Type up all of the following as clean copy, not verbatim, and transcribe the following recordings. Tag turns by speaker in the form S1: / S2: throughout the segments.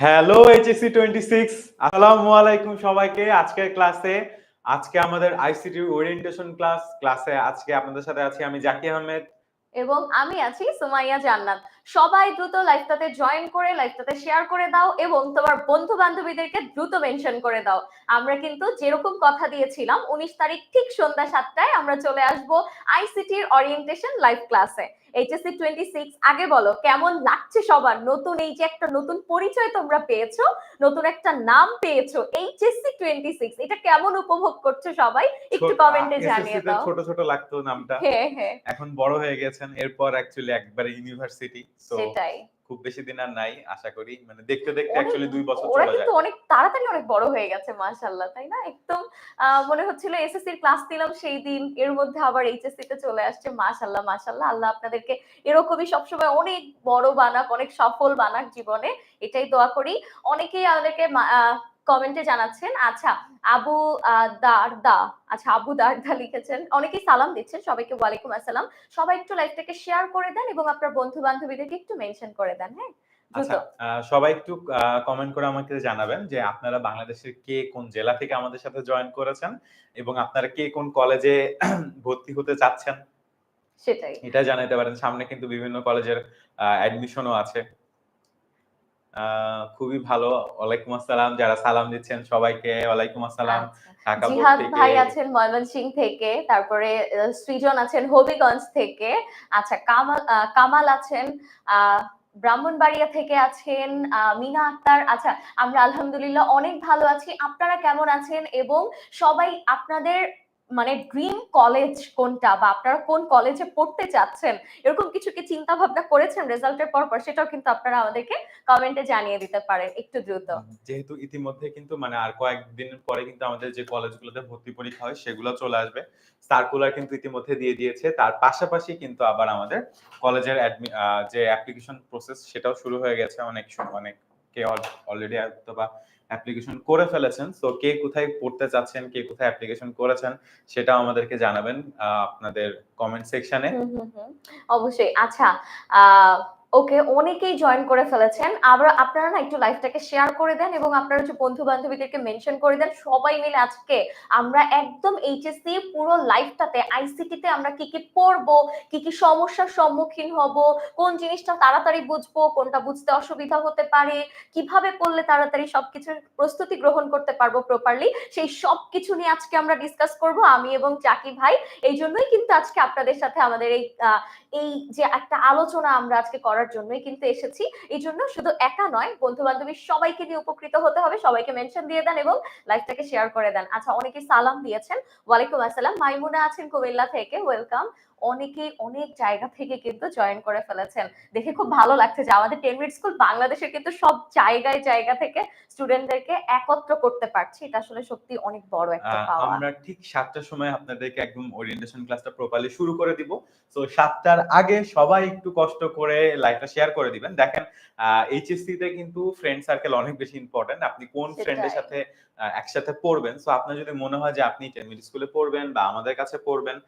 S1: Hello HSC 26, আসসালামু আলাইকুম সবাইকে। আজকের ক্লাসে আজকে আমাদের আইসিটি ওরিয়েন্টেশন ক্লাসে আজকে আপনাদের সাথে আছি আমি জাকি আহমেদ
S2: এবং আমি আছি সুমাইয়া জান্নাত। সবাই দ্রুত লাইভটাতে জয়েন করে লাইভটাতে শেয়ার করে দাও এবং তোমার বন্ধু বান্ধবীদেরকে দ্রুত মেনশন করে দাও। আমরা কিন্তু যেরকম কথা দিয়েছিলাম 19 তারিখ ঠিক সন্ধ্যা 7টায় আমরা চলে আসব আইসিটির ওরিয়েন্টেশন লাইভ ক্লাসে। এইচএসসি 26 আগে বলো কেমন লাগছে সবার? নতুন এই যে একটা নতুন পরিচয় তোমরা পেয়েছো, নতুন একটা নাম পেয়েছো এইচএসসি 26, এটা কেমন উপভোগ করছো সবাই একটু কমেন্টে জানিয়ে
S1: এসএসসি তে
S2: দাও।
S1: ছোট ছোট লাগতো নামটা,
S2: হ্যাঁ হ্যাঁ,
S1: এখন বড় হয়ে গেছেন, এরপর অ্যাকচুয়ালি একবারে ইউনিভার্সিটি। তো
S2: সেটাই।
S1: খুব বেশি দিন আর নাই, আশা করি মানে দেখতে দেখতে
S2: অনেক
S1: অ্যাকচুয়ালি 2 বছর
S2: ওরা
S1: চলে
S2: কিন্তু
S1: যায়।
S2: অনেক তাড়াতাড়ি অনেক বড় হয়ে গেছে মাশাআল্লাহ, তাই না? একদম মনে হচ্ছিল এসএসসি এর ক্লাস দিলাম সেই দিন, এর মধ্যে আবার এইচএসসি তে চলে আসছে। মাশাআল্লাহ মাশাআল্লাহ, আল্লাহ আপনাদেরকে এরকমই সবসময় অনেক বড় বানাক, অনেক সফল বানাক জীবনে, এটাই দোয়া করি। অনেকেই আমাদেরকে কমেন্টে জানাচ্ছেন। আচ্ছা, আবু দারদা, আচ্ছা আবু দারদা লিখেছেন, অনেকেই সালাম দিচ্ছেন, সবাইকে ওয়ালাইকুম আসসালাম। সবাই একটু লাইভটাকে শেয়ার করে দেন এবং আপনার বন্ধু বান্ধবীদেরকে একটু মেনশন করে দেন, হ্যাঁ দ্রুত।
S1: আচ্ছা, সবাই একটু কমেন্ট করে আমাকে জানাবেন যে আপনারা বাংলাদেশের কে কোন জেলা থেকে আমাদের সাথে জয়েন করেছেন এবং আপনারা কে কোন কলেজে ভর্তি হতে চাচ্ছেন
S2: সেটাই।
S1: এটা জানাতে পারেন। সামনে কিন্তু বিভিন্ন কলেজের অ্যাডমিশনও আছে। খুবই ভালো। ওয়ালাইকুম আসসালাম, যারা সালাম দিচ্ছেন সবাইকে ওয়ালাইকুম আসসালাম।
S2: আচ্ছা।
S1: ঢাকা বোর্ড
S2: জিহাদ
S1: থেকে
S2: ভাই আছেন ময়মনসিংহ থেকে, তারপরে সৃজন আছেন হবিগঞ্জ থেকে। আচ্ছা, কামাল আছেন ব্রাহ্মণবাড়িয়া থেকে আছেন, মিনা আক্তার। আচ্ছা, আমরা আলহামদুলিল্লাহ অনেক ভালো আছি। আপনারা কেমন আছেন? এবং সবাই আপনাদের মানে ড্রিম কলেজ কোনটা, বা আপনারা কোন কলেজে পড়তে চাচ্ছেন, এরকম কিছু কি চিন্তা ভাবনা করেছেন রেজাল্টের পর পর? সেটাও কিন্তু আপনারা আমাদেরকে কমেন্টে জানিয়ে দিতে পারেন একটু দ্রুত।
S1: যেহেতু ইতিমধ্যে কিন্তু মানে আর কয়েকদিন পরে কিন্তু আমাদের যে কলেজগুলোতে ভর্তি পরীক্ষা হয় সেগুলো চলে আসবে। সার্কুলার কিন্তু ইতিমধ্যে দিয়ে দিয়েছে। তার পাশাপাশি কিন্তু আবার আমাদের কলেজের যে অ্যাপ্লিকেশন প্রসেস সেটাও শুরু হয়ে গেছে। অনেকে অলরেডি হয়তোবা অ্যাপ্লিকেশন করে ফেলেছেন। সো কে কোথায় পড়তে চাচ্ছেন, কে কোথায় অ্যাপ্লিকেশন করেছেন সেটাও আমাদেরকে জানাবেন আপনাদের কমেন্ট সেকশনে।
S2: হুম হুম হুম, অবশ্যই। আচ্ছা, ওকে, অনেকেই জয়েন করে ফেলেছেন। আবার আপনারা না একটু লাইভটাকে শেয়ার করে দেন এবং আপনারা হচ্ছে বন্ধু বান্ধবীদেরকে মেনশন করে দেন। সবাই মিলে আজকে আমরা একদম এইচএসসি পুরো লাইভটাতে আইসিটি তে আমরা কি কি পড়বো, কি কি সমস্যার সম্মুখীন হব, কোন জিনিসটা তাড়াতাড়ি বুঝবো, কোনটা বুঝতে অসুবিধা হতে পারে, কিভাবে পড়লে তাড়াতাড়ি সবকিছুর প্রস্তুতি গ্রহণ করতে পারবো প্রপারলি, সেই সবকিছু নিয়ে আজকে আমরা ডিসকাস করব আমি এবং জাকি ভাই। এই জন্যই কিন্তু আজকে আপনাদের সাথে আমাদের এই যে একটা আলোচনা আমরা আজকে করার জন্যই কিন্তু এসেছি। এই জন্য শুধু একা নয়, বন্ধু বান্ধবী সবাইকে নিয়ে উপকৃত হতে হবে। সবাইকে মেনশন দিয়ে দেন এবং লাইভটাকে শেয়ার করে দেন। আচ্ছা, অনেকেই সালাম দিয়েছেন। ওয়ালাইকুম আসসালাম। মাইমুনা আছেন কুমিল্লা থেকে, ওয়েলকাম। অনেকেই অনেক জায়গা থেকে কিন্তু জয়েন করে ফেলেছেন। দেখে খুব ভালো লাগছে যে আমাদের 10 মিনিট স্কুল বাংলাদেশের কিন্তু সব জায়গা থেকে স্টুডেন্টদেরকে একত্র করতে পারছি। এটা আসলে সত্যি অনেক বড় একটা পাওয়া।
S1: আমরা ঠিক 7টার সময় আপনাদেরকে একদম ওরিয়েন্টেশন ক্লাসটা প্রপারলি শুরু করে দিব। সো 7টার আগে সবাই একটু কষ্ট করে লাইভটা শেয়ার করে দিবেন। দেখেন, এইচএসসি তে কিন্তু ফ্রেন্ড সার্কেল অনেক বেশি ইম্পোর্টেন্ট। আপনি কোন ফ্রেন্ডের
S2: সেটাই।
S1: সাথে একসাথে পড়বেন। সো আপনার যদি মনে হয় যে আপনি টেমিল স্কুলে পড়বেন বা আমাদের কাছে পড়বেন,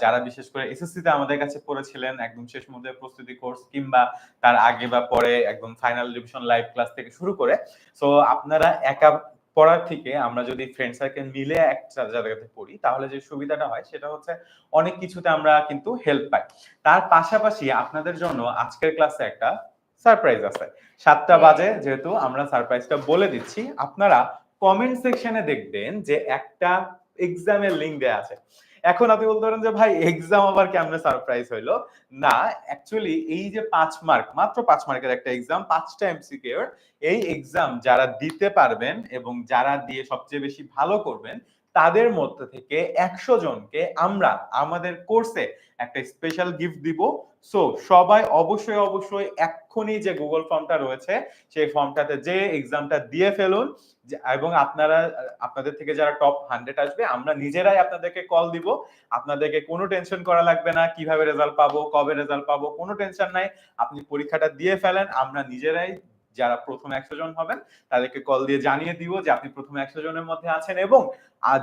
S1: যারা বিশেষ করে এসএসসি তে আমাদের কাছে পড়েছিলেন একদম শেষ মুহূর্তে প্রস্তুতি কোর্স কিংবা তার আগে বা পরে একদম ফাইনাল রিভিশন লাইভ ক্লাস থেকে শুরু করে, সো আপনারা একা পড়ার থেকে আমরা যদি ফ্রেন্ড সার্কেল মিলে একটা জায়গাতে পড়ি তাহলে যে সুবিধাটা হয় সেটা হচ্ছে অনেক কিছুতে আমরা কিন্তু হেল্প পাই। তার পাশাপাশি আপনাদের জন্য আজকের ক্লাসে একটা সারপ্রাইজ আছে। 7টা
S2: হ্যাঁ।
S1: বাজে যেহেতু আমরা সারপ্রাইজটা বলে দিচ্ছি। আপনারা কমেন্ট সেকশনে দেখবেন যে একটা এক্সামের লিংক দেয়া আছে। এখন আপনি বলতে পারেন যে ভাই এক্সাম আবার কেমনে সারপ্রাইজ হইলো? না, অ্যাকচুয়ালি এই যে ৫ মার্ক, মাত্র ৫ মার্কের একটা এক্সাম, ৫টা এমসিকিউ, এই এক্সাম যারা দিতে পারবেন এবং যারা দিয়ে সবচেয়ে বেশি ভালো করবেন তাদের মধ্যে থেকে ১০০ জনকে আমরা আমাদের কোর্সে একটা স্পেশাল গিফট দিব। সো সবাই অবশ্যই এক্ষুনি যে গুগল ফর্মটা রয়েছে সেই ফর্মটাতে যে এক্সামটা দিয়ে ফেলুন এবং আপনাদের থেকে যারা টপ 100 আসবে আমরা নিজেরাই আপনাদেরকে কল দিব। আপনাদেরকে কোনো টেনশন করা লাগবে না, কিভাবে রেজাল্ট পাবো, কবে রেজাল্ট পাবো, কোনো টেনশন নাই। আপনি পরীক্ষাটা দিয়ে ফেলেন, আমরা নিজেরাই যারা প্রথম 100 জন হবেন তাদেরকে কল দিয়ে জানিয়ে দিব যে আপনি প্রথম 100 জনের মধ্যে আছেন, এবং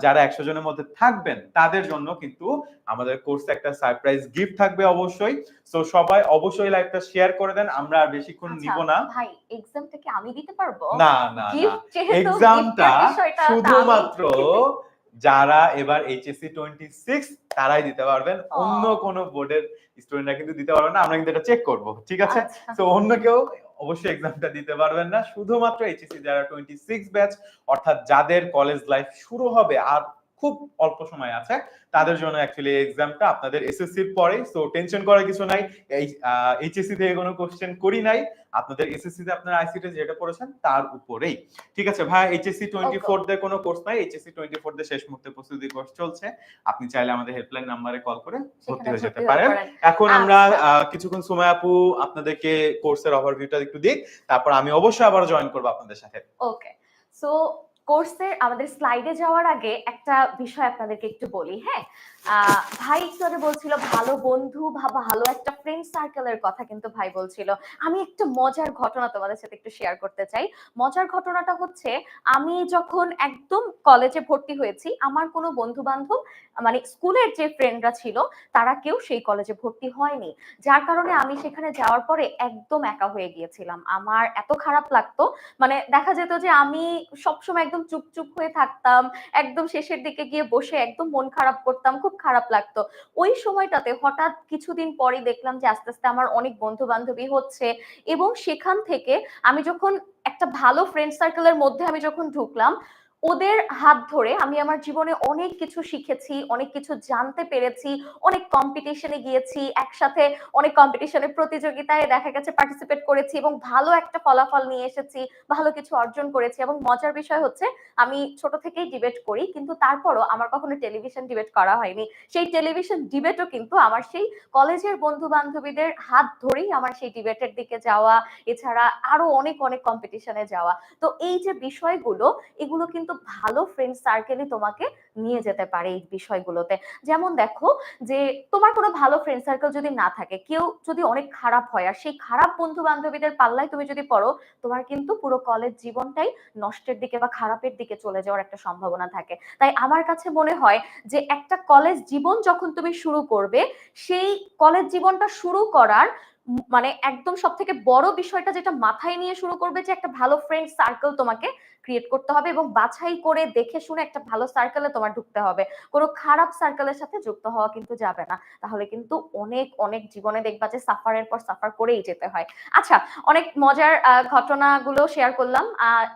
S1: যারা 100 জনের মধ্যে থাকবেন তাদের জন্য কিন্তু আমাদের কোর্সে একটা সারপ্রাইজ গিফট থাকবে অবশ্যই। সো সবাই অবশ্যই লাইভটা শেয়ার করে দেন, আমরা আর বেশিক্ষণ
S2: আচ্ছা
S1: নিব না।
S2: ভাই, এক্সামটা কি আমি দিতে পারবো?
S1: না না না,
S2: গিফট যেহেতু
S1: এক্সামটা
S2: গিফটের বিষয়টা তা আমি
S1: শুধুমাত্র যারা এবার এইচএসসি 26 তারাই দিতে পারবেন,
S2: ও
S1: অন্য কোনো বোর্ডের স্টুডেন্টরা কিন্তু দিতে পারবে না, আমরা কিন্তু এটা চেক করব, ঠিক আছে?
S2: আচ্ছা
S1: তো অন্য কেউ অবশ্যই এক্সামটা দিতে পারবেন না, শুধুমাত্র এইচএসসি যারা 26 ব্যাচ, অর্থাৎ যাদের কলেজ লাইফ শুরু হবে আর খুব অল্প সময় আছে, তাদের জন্য অ্যাকচুয়ালি এক্সামটা আপনাদের এসএসসির পরে। সো টেনশন করার কিছু নাই, এই এইচএসসি থেকে কোনো কোশ্চেন করি নাই, আপনাদের এসএসসি তে আপনারা আইসিটি যেটা পড়েছেন তার উপরেই, ঠিক আছে ভাই? এইচএসসি 24 দের কোনো কোর্স নাই, এইচএসসি 24 দের শেষ মুহূর্তে প্রস্তুতি কোর্স চলছে, আপনি চাইলে আমাদের হেল্পলাইন নম্বরে কল করে ভর্তি হয়ে যেতে পারেন। এখন আমরা কিছুক্ষণ সময় আপু আপনাদেরকে কোর্সের ওভারভিউটা একটু দিই, তারপর আমি অবশ্যই আবার জয়েন করব আপনাদের সাথে।
S2: ওকে, সো কোর্সের আমাদের স্লাইডে যাওয়ার আগে একটা বিষয় আপনাদেরকে একটু বলি। হ্যাঁ, ভাই একটু আগে বলছিল ভালো বন্ধু বা ভালো একটা ফ্রেন্ড সার্কেলের কথা, কিন্তু ভাই বলছিল। আমি একটা মজার ঘটনা তোমাদের সাথে একটু শেয়ার করতে চাই। মজার ঘটনাটা হচ্ছে, আমি যখন একদম কলেজে ভর্তি হয়েছি, আমার কোনো বন্ধু বান্ধব মানে স্কুলের যে ফ্রেন্ডরা ছিল তারা কেউ সেই কলেজে ভর্তি হয়নি, যার কারণে আমি সেখানে যাওয়ার পরে একদম একা হয়ে গিয়েছিলাম। আমার এত খারাপ লাগতো, মানে দেখা যেত যে আমি সবসময় একদম চুপ হয়ে থাকতাম, একদম শেষের দিকে গিয়ে বসে একদম মন খারাপ করতাম, খুব খারাপ লাগতো। ওই সময়টাতে হঠাৎ কিছুদিন পরে দেখলাম যে আস্তে আস্তে আমার অনেক বন্ধু বান্ধবী হচ্ছে, এবং সেখান থেকে আমি যখন একটা ভালো ফ্রেন্ড সার্কেলের মধ্যে আমি যখন ঢুকলাম, ওদের হাত ধরে আমি আমার জীবনে অনেক কিছু শিখেছি, অনেক কিছু জানতে পেরেছি, অনেক কম্পিটিশনে গিয়েছি, একসাথে অনেক কম্পিটিশনের প্রতিযোগিতায় দেখা গেছে পার্টিসিপেট করেছি এবং ভালো একটা ফলাফল নিয়ে এসেছি, ভালো কিছু অর্জন করেছি। এবং মজার বিষয় হচ্ছে, আমি ছোট থেকেই ডিবেট করি, কিন্তু তারপরও আমার কখনো টেলিভিশন ডিবেট করা হয়নি। সেই টেলিভিশন ডিবেটও কিন্তু আমার সেই কলেজের বন্ধু বান্ধবীদের হাত ধরেই আমার সেই ডিবেটের দিকে যাওয়া, এছাড়া আরো অনেক অনেক কম্পিটিশনে যাওয়া। তো এই যে বিষয়গুলো, এগুলো কিন্তু ভালো ফ্রেন্ড সার্কেলই তোমাকে নিয়ে যেতে পারে এই বিষয়গুলোতে। যেমন দেখো, যে তোমার কোনো ভালো ফ্রেন্ড সার্কেল যদি না থাকে, কেউ যদি অনেক খারাপ হয়, আর সেই খারাপ বন্ধু বান্ধবীদের পাল্লায় তুমি যদি পড়ো, তোমার কিন্তু পুরো কলেজ জীবনটাই নষ্টের দিকে বা খারাপের দিকে চলে যাওয়ার একটা সম্ভাবনা থাকে। তাই আমার কাছে মনে হয় যে একটা কলেজ জীবন যখন তুমি শুরু করবে, সেই কলেজ জীবনটা শুরু করার মানে একদম সব থেকে বড় বিষয়টা যেটা মাথায় নিয়ে শুরু করবে, যে একটা ভালো ফ্রেন্ড সার্কেল তোমাকে ক্রিয়েট করতে হবে, এবং বাছাই করে দেখে শুনে একটা ভালো সার্কেলে তোমার ঢুকতে হবে। কোনো খারাপ সার্কেলের সাথে যুক্ত হওয়া কিন্তু যাবে না, তাহলে কিন্তু অনেক অনেক জীবনে দেখবা যে সাফারের পর সাফার করেই যেতে হয়। আচ্ছা, অনেক মজার ঘটনাগুলো শেয়ার করলাম।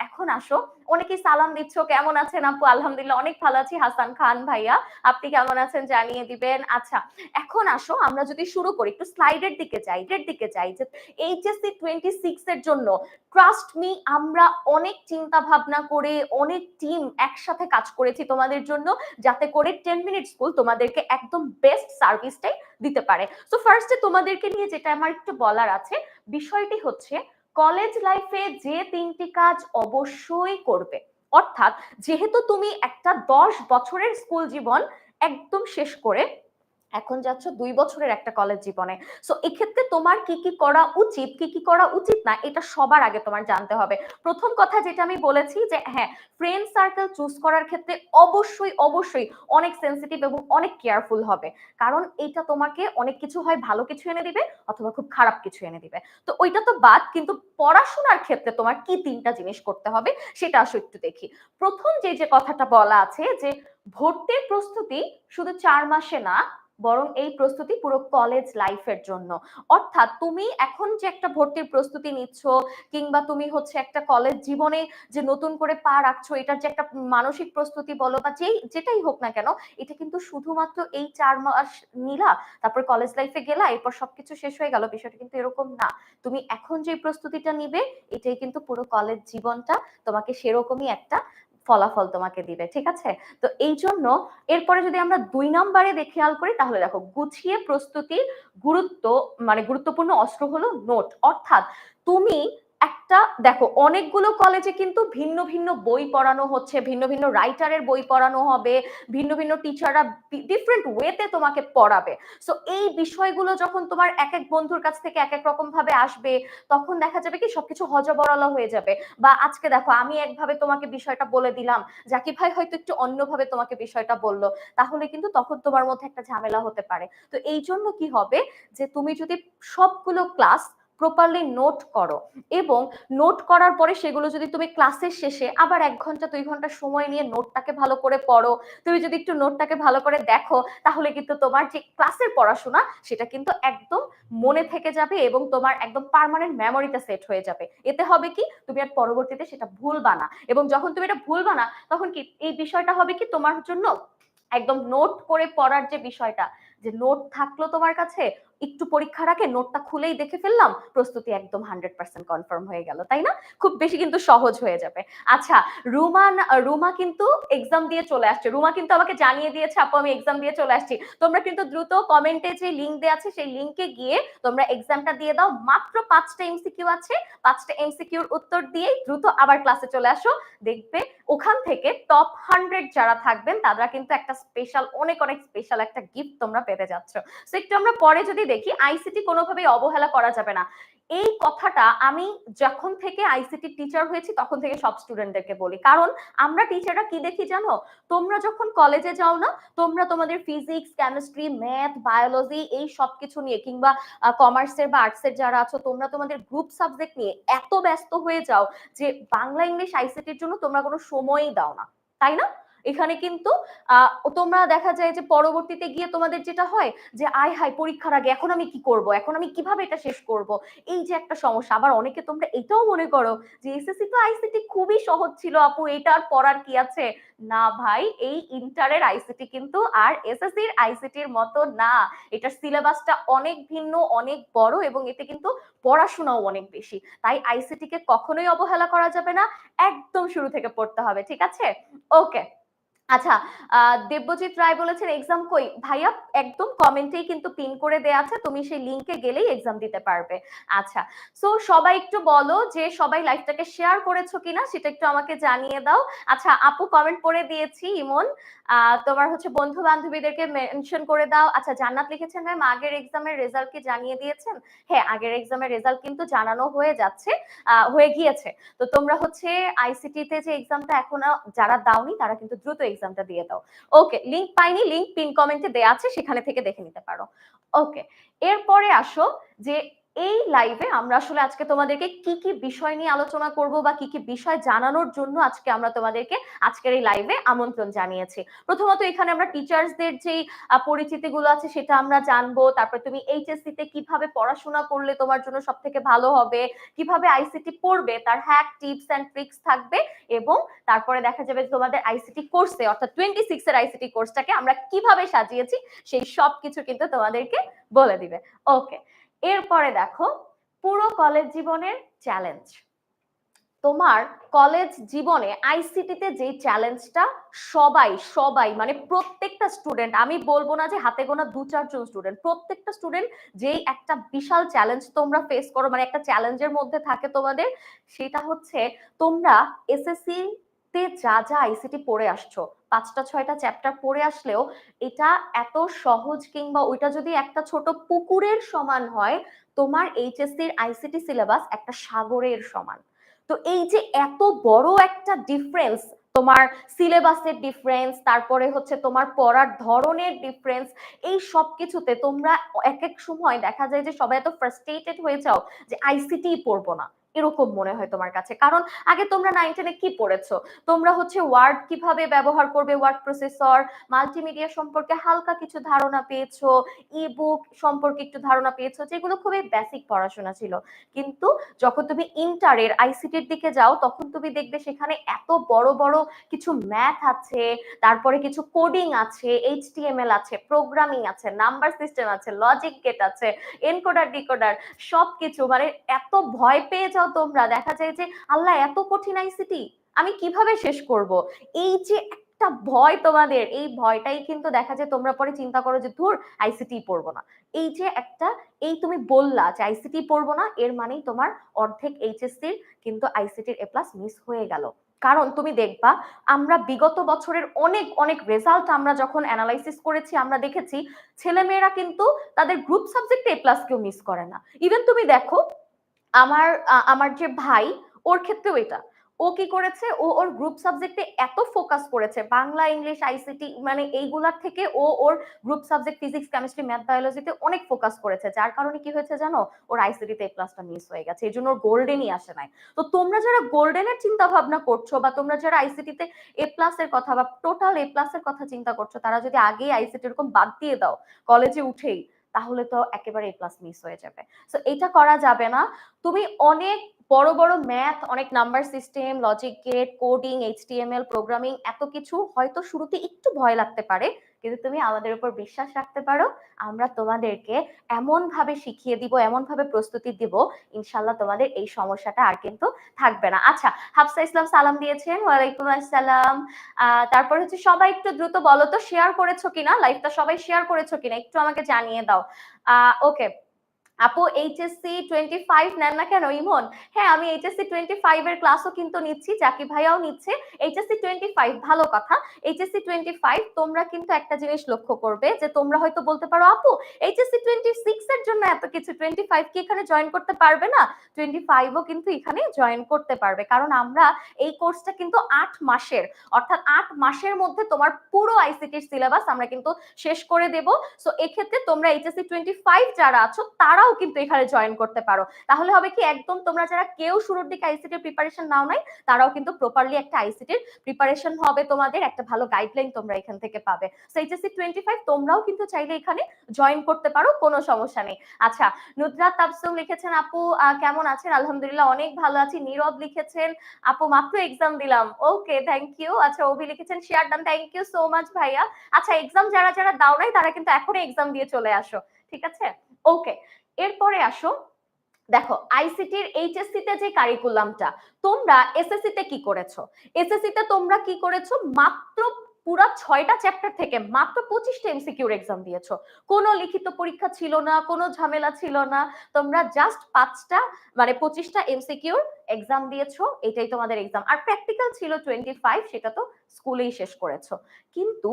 S2: এখন আসো, অনেকেই সালাম দিচ্ছ, কেমন আছেন আপু? আলহামদুলিল্লাহ অনেক ভালো আছি। হাসান খান ভাইয়া, আপনি কেমন আছেন জানিয়ে দিবেন। আচ্ছা, এখন আসো আমরা যদি শুরু করি, একটু স্লাইডের দিকে যাই যে এইচএসসি 26 এর জন্য ট্রাস্ট মি, আমরা অনেক চিন্তা ভাবনা করে অনেক টিম একসাথে কাজ করেছি তোমাদের জন্য, যাতে করে 10 মিনিট স্কুল তোমাদেরকে একদম বেস্ট সার্ভিসটাই দিতে পারে। সো ফার্স্টে তোমাদেরকে নিয়ে যেটা আমার একটু বলার আছে, বিষয়টি হচ্ছে কলেজ লাইফে যে 3টি কাজ অবশ্যই করবে। অর্থাৎ যেহেতু তুমি একটা 10 বছরের স্কুল জীবন একদম শেষ করে এখন যাচ্ছ 2 বছরের একটা কলেজ জীবনে, সো এক্ষেত্রে তোমার কি কি করা উচিত, কি কি করা উচিত না, এটা সবার আগে তোমার জানতে হবে। প্রথম কথা যেটা আমি বলেছি, যে হ্যাঁ, ফ্রেন্ড সার্কেল চুজ করার ক্ষেত্রে অবশ্যই অবশ্যই অনেক সেনসিটিভ এবং অনেক কেয়ারফুল হবে, কারণ এটা তোমাকে অনেক কিছু হয় ভালো কিছু এনে দিবে, অথবা খুব খারাপ কিছু এনে দিবে। তো ওইটা তো বাদ, কিন্তু পড়াশোনার ক্ষেত্রে তোমার কি 3টা জিনিস করতে হবে সেটা আসো একটু দেখি। প্রথম যে কথাটা বলা আছে, যে ভর্তির প্রস্তুতি শুধু 4 মাসে না, বরং এই প্রস্তুতি পুরো কলেজ লাইফের জন্য। অর্থাৎ তুমি এখন যে একটা ভর্তির প্রস্তুতি নিচ্ছ, কিংবা তুমি হচ্ছে একটা কলেজ জীবনে যে নতুন করে পা রাখছো, এটার যে একটা মানসিক প্রস্তুতি বলো বা যেটাই হোক না কেন, এটা কিন্তু শুধুমাত্র এই 4 মাস নিলা, তারপর কলেজ লাইফে গেলা, এরপর সবকিছু শেষ হয়ে গেল, বিষয়টা কিন্তু এরকম না। তুমি এখন যে প্রস্তুতিটা নিবে, এটাই কিন্তু পুরো কলেজ জীবনটা তোমাকে সেরকমই একটা ফলাফল তোমাকে দিবে, ঠিক আছে? তো এই জন্য এরপরে যদি আমরা 2 নম্বরে খেয়াল করি, তাহলে দেখো, গুছিয়ে প্রস্তুতির গুরুত্ব, মানে গুরুত্বপূর্ণ অস্ত্র হলো নোট। অর্থাৎ তুমি একটা দেখো অনেকগুলো কলেজে কিন্তু ভিন্ন ভিন্ন বই পড়ানো হচ্ছে, ভিন্ন ভিন্ন রাইটারের বই পড়ানো হবে, ভিন্ন ভিন্ন টিচাররা ডিফারেন্ট ওয়েতে তোমাকে পড়াবে। সো এই বিষয়গুলো যখন তোমার এক এক বন্ধুর কাছ থেকে এক এক রকম ভাবে আসবে, তখন দেখা যাবে কি সবকিছু হজবরলা হয়ে যাবে। বা আজকে দেখো আমি একভাবে তোমাকে বিষয়টা বলে দিলাম, জাকির ভাই হয়তো একটু অন্যভাবে তোমাকে বিষয়টা বললো, তাহলে কিন্তু তখন তোমার মধ্যে একটা ঝামেলা হতে পারে। তো এই জন্য কি হবে যে তুমি যদি সবগুলো ক্লাস প্রপারলি নোট করো, এবং নোট করার পরে সেগুলো যদি তুমি ক্লাসের শেষে আবার 1 ঘন্টা 2 ঘন্টা সময় নিয়ে নোটটাকে ভালো করে পড়ো, তুমি যদি একটু নোটটাকে ভালো করে দেখো, তাহলে কিন্তু তোমার যে ক্লাসের পড়াশোনা সেটা কিন্তু একদম মনে থেকে যাবে এবং তোমার একদম পার্মানেন্ট মেমোরিতে সেট হয়ে যাবে। এতে হবে কি তুমি আর পরবর্তীতে সেটা ভুলবা না, এবং যখন তুমি এটা ভুলবা না তখন কি এই বিষয়টা হবে কি তোমার জন্য একদম নোট করে পড়ার যে বিষয়টা, যে নোট থাকলো তোমার কাছে, একটু পরীক্ষার আগে নোটটা খুলেই দেখে ফেললাম, প্রস্তুতি একদম 100% কনফার্ম হয়ে গেল, তাই না? খুব বেশি কিন্তু সহজ হয়ে যাবে। আচ্ছা, রুমা কিন্তু এক্সাম দিয়ে চলে আসছে, রুমা কিন্তু আমাকে জানিয়ে দিয়েছে আপু আমি এক্সাম দিয়ে চলে আসছি। তোমরা কিন্তু দ্রুত কমেন্টে যে লিংক দেওয়া আছে সেই লিংকে গিয়ে তোমরা এক্সামটা দিয়ে দাও। মাত্র 5টা এমসিকিউ আছে, 5টা এমসিকিউর উত্তর দিয়েই দ্রুত আবার ক্লাসে চলে আসো। দেখবে ওখান থেকে টপ 100 যারা থাকবেন তারা কিন্তু একটা স্পেশাল অনেক অনেক স্পেশাল একটা গিফট তোমরা পেতে যাচ্ছ। সো একটু আমরা পরে যদি দেখি, আইসিটি কোনোভাবেই অবহেলা করা যাবে না। এই কথাটা আমি যখন থেকে আইসিটি টিচার হয়েছি তখন থেকে সব স্টুডেন্টদেরকে বলি, কারণ আমরা টিচাররা কি দেখি জানো, তোমরা যখন কলেজে যাও না, তোমরা তোমাদের ফিজিক্স কেমিস্ট্রি ম্যাথ বায়োলজি এই সব কিছু নিয়ে, কিংবা কমার্সের বা আর্টসের যারা আছো তোমরা তোমাদের গ্রুপ সাবজেক্ট নিয়ে এত ব্যস্ত হয়ে যাও যে বাংলা ইংলিশ আইসিটির জন্য তোমরা কোনো সময়ই দাও না, তাই না? এখানে কিন্তু তোমরা দেখা যায় যে পরবর্তীতে গিয়ে তোমাদের যেটা হয় যে আয় হায় পরীক্ষার আগে এখন আমি কি করব, এখন আমি কিভাবে এটা শেষ করব, এই যে একটা সমস্যা। আবার অনেকে তোমরা এটাও মনে করো যে এসএসসি তো আইসিটি খুবই সহজ ছিল আপু, এটা আর পড়ার কি আছে। না ভাই, এই ইন্টারের আইসিটি কিন্তু আর এসএসসির আইসিটির মতো না। এটার সিলেবাসটা অনেক ভিন্ন, অনেক বড়, এবং এতে কিন্তু পড়াশোনাও অনেক বেশি। তাই আইসিটি কে কখনোই অবহেলা করা যাবে না, একদম শুরু থেকে পড়তে হবে, ঠিক আছে? ওকে। আচ্ছা, দেবজিৎ রায় বলেছেন এক্সাম কই ভাইয়া, একদম কমেন্টেই কিন্তু পিন করে দেয়া আছে, তুমি সেই লিংকে গেলেই এক্সাম দিতে পারবে। আচ্ছা, সো সবাই একটু বলো যে সবাই লাইভটাকে শেয়ার করেছো কিনা সেটা একটু আমাকে জানিয়ে দাও। আচ্ছা, আপু কমেন্ট করে দিয়েছি ইমন, তোমার হচ্ছে বন্ধু বান্ধবীদেরকে মেনশন করে দাও। আচ্ছা, জান্নাত লিখেছেন ম্যাম আগের এক্সামের রেজাল্ট কি জানিয়ে দিয়েছেন? হ্যাঁ, আগের এক্সামের রেজাল্ট কিন্তু জানানো হয়ে যাচ্ছে, হয়ে গিয়েছে। তো তোমরা হচ্ছে আইসিটি তে যে এক্সামটা এখনো যারা দাওনি তারা কিন্তু দ্রুত এক্সামটা দিয়ে দাও। ওকে, লিংক পাইনি, লিংক পিন কমেন্টে দেয়া আছে, সেখানে থেকে দেখে নিতে পারো। ওকে, এরপরে আসো যে এই লাইভে আমরা আসলে আজকে তোমাদেরকে কি কি বিষয় নিয়ে আলোচনা করব বা কি কি বিষয় জানানোর জন্য আজকে আমরা তোমাদেরকে আজকের এই লাইভে আমন্ত্রণ জানিয়েছি। প্রথমত এখানে আমরা টিচার্সদের যেই পরিচিতিগুলো আছে সেটা আমরা জানবো, তারপর তুমি এইচএসসি তে কিভাবে পড়াশোনা করলে তোমার জন্য সবথেকে ভালো হবে, কিভাবে আইসিটি পড়বে তার হ্যাক টিপস এন্ড ট্রিক্স থাকবে, এবং তারপরে দেখা যাবে তোমাদের আইসিটি কোর্সে অর্থাৎ 26 এর আইসিটি কোর্সটাকে আমরা কিভাবে সাজিয়েছি সেই সব কিছু কিন্তু তোমাদেরকে বলে দিবে। ওকে, এরপরে দেখো পুরো কলেজ জীবনের চ্যালেঞ্জ। তোমার কলেজ জীবনে আইসিটিতে যে চ্যালেঞ্জটা সবাই সবাই মানে প্রত্যেকটা স্টুডেন্ট, আমি বলবো না যে হাতে গোনা 2-4 জন স্টুডেন্ট, প্রত্যেকটা স্টুডেন্ট যেই একটা বিশাল চ্যালেঞ্জ তোমরা ফেস করো, মানে একটা চ্যালেঞ্জের মধ্যে থাকে তোমাদের, সেটা হচ্ছে তোমরা এসএসসি তে যা যা আইসিটি পড়ে আসছো, 5টা 6টা চ্যাপ্টার পড়ে আসলেও এটা এত সহজ, কিংবা ওইটা যদি একটা ছোট পুকুরের সমান হয়, তোমার এইচএসসির আইসিটি সিলেবাস একটা সাগরের সমান। তো এই যে এত বড় একটা ডিফারেন্স, তোমার সিলেবাসের ডিফারেন্স, তারপরে হচ্ছে তোমার পড়ার ধরনের ডিফারেন্স, এই সব কিছুতে তোমরা এক এক সময় দেখা যায় যে সবাই এত ফ্রাস্ট্রেটেড হয়ে যাও যে আইসিটি পড়বো না, এরকম মনে হয় তোমার কাছে। কারণ আগে তোমরা 9-10-এ কি পড়েছো, তোমরা হচ্ছে ওয়ার্ড কিভাবে ব্যবহার করবে, ওয়ার্ড প্রসেসর, মাল্টিমিডিয়া সম্পর্কে হালকা কিছু ধারণা পেয়েছো, ই বুক সম্পর্কে একটু ধারণা পেয়েছো, যেগুলো খুবই বেসিক পড়াশোনা ছিল। কিন্তু যখন তুমি ইন্টারের আইসিটির দিকে যাও তখন তুমি দেখবে সেখানে এত বড় বড় কিছু ম্যাথ আছে, তারপরে কিছু কোডিং আছে, এইচটিএমএল আছে, প্রোগ্রামিং আছে, নাম্বার সিস্টেম আছে, লজিক গেট আছে, এনকোডার ডিকোডার, সবকিছু মানে এত ভয় পেয়ে যাও তোমরা, দেখা যায় যে আল্লাহ এত কঠিন আইসিটি আমি কিভাবে শেষ করব। এই যে একটা ভয় তোমাদের, এই ভয়টাই কিন্তু দেখা যায় তোমরা পরে চিন্তা করো যে ধুর আইসিটি পড়বো না। এই যে একটা, এই তুমি বললা যে আইসিটি পড়বো না, এর মানেই তোমার অর্ধেক এইচএসসির কিন্তু আইসিটির এ প্লাস মিস হয়ে গেল। কারণ তুমি দেখবা আমরা বিগত বছরের অনেক অনেক রেজাল্ট আমরা যখন অ্যানালাইসিস করেছি, আমরা দেখেছি ছেলেমেয়েরা কিন্তু তাদের গ্রুপ সাবজেক্টে এ প্লাস কেউ মিস করে না। ইভেন তুমি দেখো আমার যে ভাই, ওর ক্ষেত্রেও এটা, ও কি করেছে, ও ওর গ্রুপ সাবজেক্টে এত ফোকাস করেছে, বাংলা ইংলিশ আইসিটি মানে এইগুলার থেকে ও ওর group subject physics chemistry math বায়োলজিতে অনেক ফোকাস করেছে, যার কারণে কি হয়েছে জানো, ওর আইসিটিতে এ প্লাসটা মিস হয়ে গেছে, এই জন্য ওর গোল্ডেনই আসে নাই। তো তোমরা যারা গোল্ডেনের চিন্তা ভাবনা করছো, বা তোমরা যারা আইসিটিতে এ প্লাস এর কথা বা টোটাল এ প্লাস এর কথা চিন্তা করছো, তারা যদি আগেই আইসিটি এরকম বাদ দিয়ে দাও কলেজে উঠেই, তাহলে তো একেবারে এ প্লাস মিস হয়ে যাবে। সো এটা করা যাবে না। তুমি অনেক বড় বড় ম্যাথ, অনেক number system, logic gate, coding, HTML, programming, এত কিছু হয়তো শুরুতে একটু ভয় লাগতে পারে, কিন্তু তুমি আমাদের উপর বিশ্বাস রাখতে পারো, আমরা তোমাদেরকে এমন ভাবে শিখিয়ে দিব, এমন ভাবে প্রস্তুতি দিব, ইনশাল্লাহ তোমাদের এই সমস্যাটা আর কিন্তু থাকবে না। আচ্ছা, হাফসা ইসলাম সালাম দিয়েছেন, ওয়ালাইকুম আসসালাম। তারপর হচ্ছে সবাই একটু দ্রুত বলো তো শেয়ার করেছো কিনা, লাইভটা সবাই শেয়ার করেছো কিনা একটু আমাকে জানিয়ে দাও। ওকে, আপু এইচএসসি 25 নেন না কেন ইমন? হ্যাঁ, আমি এইচএসসি 25 এর ক্লাসও কিন্তু নিচ্ছি, জাকি ভাইয়াও নিচ্ছে। এইচএসসি 25 ভালো কথা। এইচএসসি 25 তোমরা কিন্তু একটা জিনিস লক্ষ্য করবে যে তোমরা হয়তো বলতে পারো আপু এইচএসসি 26 এর জন্য এত কিছু, 25 কি এখানে জয়েন করতে পারবে না? 25ও কিন্তু এখানে জয়েন করতে পারবে, কারণ আমরা এই কোর্সটা কিন্তু 8 মাসের, অর্থাৎ 8 মাসের মধ্যে তোমার পুরো আইসিটির সিলেবাস আমরা কিন্তু শেষ করে দেব। সো এক্ষেত্রে তোমরা এইচএসসি 25 যারা আছো তারাও কিন্তু এখানে জয়েন করতে পারো। তাহলে হবে কি, একদম তোমরা যারা কেউ শুরুর দিকে আইসিটির প্রিপারেশন নাও নাই, তারাও কিন্তু প্রপারলি একটা আইসিটির প্রিপারেশন হবে, তোমাদের একটা ভালো গাইডলাইন তোমরা এখান থেকে পাবে। সো এইচএসসি 25 তোমরাও কিন্তু চাইলে এখানে জয়েন করতে পারো, কোনো সমস্যা নেই। আচ্ছা, নুদরাত তাবসুম লিখেছেন আপু কেমন আছেন? আলহামদুলিল্লাহ অনেক ভালো আছি। নীরব লিখেছেন আপু মাত্র এক্সাম দিলাম। Okay, thank you. আচ্ছা, অভি লিখেছেন share done, thank you so much ভাইয়া। আচ্ছা, এক্সাম যারা যারা দাও নাই তারা কিন্তু এখনই এক্সাম দিয়ে চলে আসো, ঠিক আছে? ওকে, এরপরে আসো, দেখো আইসিটির এইচএসসি তে যে কারিকুলামটা, তোমরা এসএসসি তে কি করেছো? এসএসসি তে তোমরা কি করেছো, মাত্র পুরা 6টা চ্যাপ্টার থেকে মাত্র 25টা এমসিকিউর এক্সাম দিয়েছো। কোনো লিখিত পরীক্ষা ছিল না, কোনো ঝামেলা ছিল না, তোমরা জাস্ট 5টা মানে 25টা এমসিকিউর এক্সাম দিয়েছো, এটাই তোমাদের এক্সাম। আর প্র্যাকটিক্যাল ছিল 25, সেটা তো স্কুলেই শেষ করেছো। কিন্তু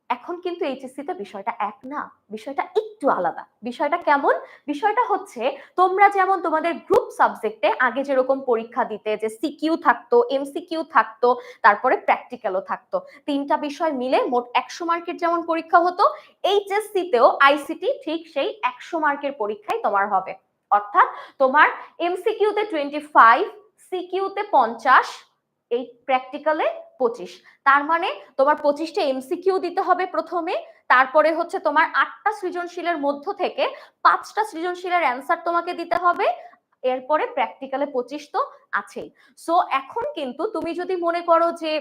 S2: এখন কিন্তু এইচএসসি তে বিষয়টা এক না, বিষয়টা একটু আলাদা। বিষয়টা কেমন? বিষয়টা হচ্ছে তোমরা যেমন তোমাদের গ্রুপ সাবজেক্টে আগে যেরকম পরীক্ষা দিতে, যে সিকিউ থাকতো, এমসিকিউ থাকতো, তারপরে প্র্যাকটিক্যালও থাকতো, 3টা বিষয় মিলে মোট 100 মার্কের যেমন পরীক্ষা হতো, এইচএসসি তেও আইসিটি ঠিক সেই 100 মার্কের পরীক্ষাই তোমার হবে। অর্থাৎ তোমার এমসিকিউ তে 25, সিকিউ তে 50, এই প্র্যাকটিক্যালে 25। তার মানে তোমার 25টা এমসিকিউ দিতে হবে প্রথমে, তারপরে হচ্ছে তোমার 8টা সৃজনশীলের মধ্য থেকে 5টা সৃজনশীলের অ্যান্সার তোমাকে দিতে হবে, এরপরে প্র্যাকটিক্যালে 25 তো আছেই। সো এখন কিন্তু তুমি যদি মনে করো যে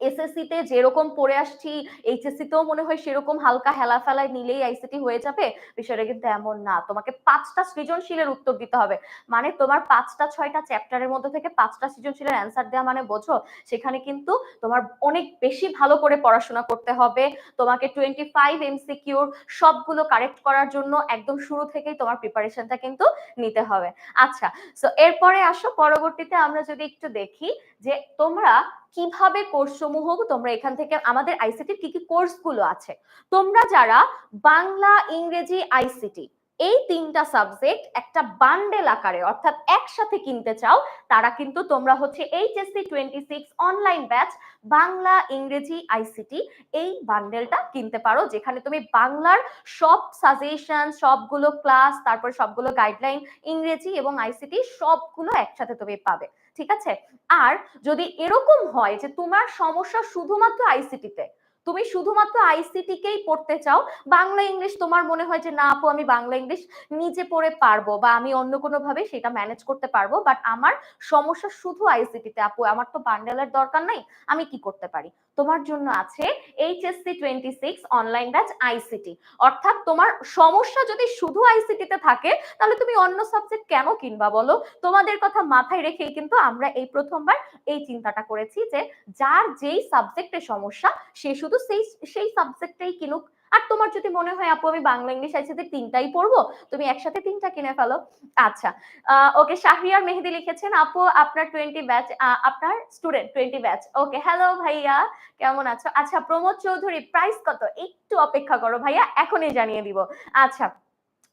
S2: এসএসসি তে যেরকম পড়ে আসছি এইচএসসি তেও মনে হয় সেরকম হালকা হেলা ফেলায় নিলেই আইসিটি হয়ে যাবে, বিষয়টা কিন্তু এমন না। তোমাকে 5টা সৃজনশীলের উত্তর দিতে হবে, মানে তোমার 5টা 6টা চ্যাপ্টারের মধ্যে থেকে 5টা সৃজনশীলের অ্যান্সার দেওয়া মানে বোঝো, সেখানে কিন্তু তোমার অনেক বেশি ভালো করে পড়াশোনা করতে হবে। তোমাকে 25 এমসিকিউর সবগুলো কারেক্ট করার জন্য একদম শুরু থেকেই তোমার প্রিপারেশনটা কিন্তু নিতে হবে। আচ্ছা, সো এরপরে আসো, পরবর্তীতে আমরা যদি একটু দেখি যে তোমরা কিভাবে কোর্স সমূহ, তোমরা এখান থেকে আমাদের আইসিটির কি কি কোর্স গুলো আছে, তোমরা যারা বাংলা ইংরেজি আইসিটি এই 3টা সাবজেক্ট একটা বান্ডেল আকারে অর্থাৎ একসাথে কিনতে চাও, তারা কিন্তু তোমরা হচ্ছে এইচএসসি 26 অনলাইন ব্যাচ বাংলা ইংরেজি আইসিটি এই বান্ডেলটা কিনতে পারো, যেখানে তুমি বাংলার সব সাজেশন, সবগুলো ক্লাস, তারপর সবগুলো গাইডলাইন, ইংরেজি এবং আইসিটি সবগুলো একসাথে তুমি পাবে, ঠিক আছে? আর যদি এরকম হয় যে তোমার সমস্যা শুধুমাত্র আইসিটিতে, তুমি শুধুমাত্র আইসিটি কেই পড়তে চাও, বাংলা ইংলিশ তোমার মনে হয় যে না আপু আমি বাংলা ইংলিশ নিজে পড়ে পারবো বা আমি অন্য কোনো ভাবে সেটা ম্যানেজ করতে পারবো, বাট আমার সমস্যা শুধু আইসিটিতে, আপু আমার তো বান্ডেলের দরকার নাই, আমি কি করতে পারি? তোমার জন্য আছে HSC 26 অনলাইন ব্যাচ আইসিটি। অর্থাৎ তোমার সমস্যা যদি শুধু আইসিটি তে থাকে তাহলে তুমি অন্য সাবজেক্ট কেন কিনবা বলো? তোমাদের কথা মাথায় রেখেই কিন্তু আমরা এই প্রথমবার এই চিন্তাটা করেছি যে যার যেই সাবজেক্টে সমস্যা সে শুধু সেই সাবজেক্টটাই কিনুক। আর তোমার যদি মনে হয় আপু আমি বাংলা ইংলিশ আইসিটি তিনটাই পড়বো, তুমি একসাথে তিনটা কিনে ফেলো। আচ্ছা, ওকে, শাহরিয়ার মেহেদি লিখেছেন আপু আপনার 20 ব্যাচ, আপনার স্টুডেন্ট 20 ব্যাচ। ওকে, হ্যালো ভাইয়া, কেমন আছো? আচ্ছা, প্রমোদ চৌধুরী প্রাইস কত? একটু অপেক্ষা করো ভাইয়া, এখনই জানিয়ে দিব। আচ্ছা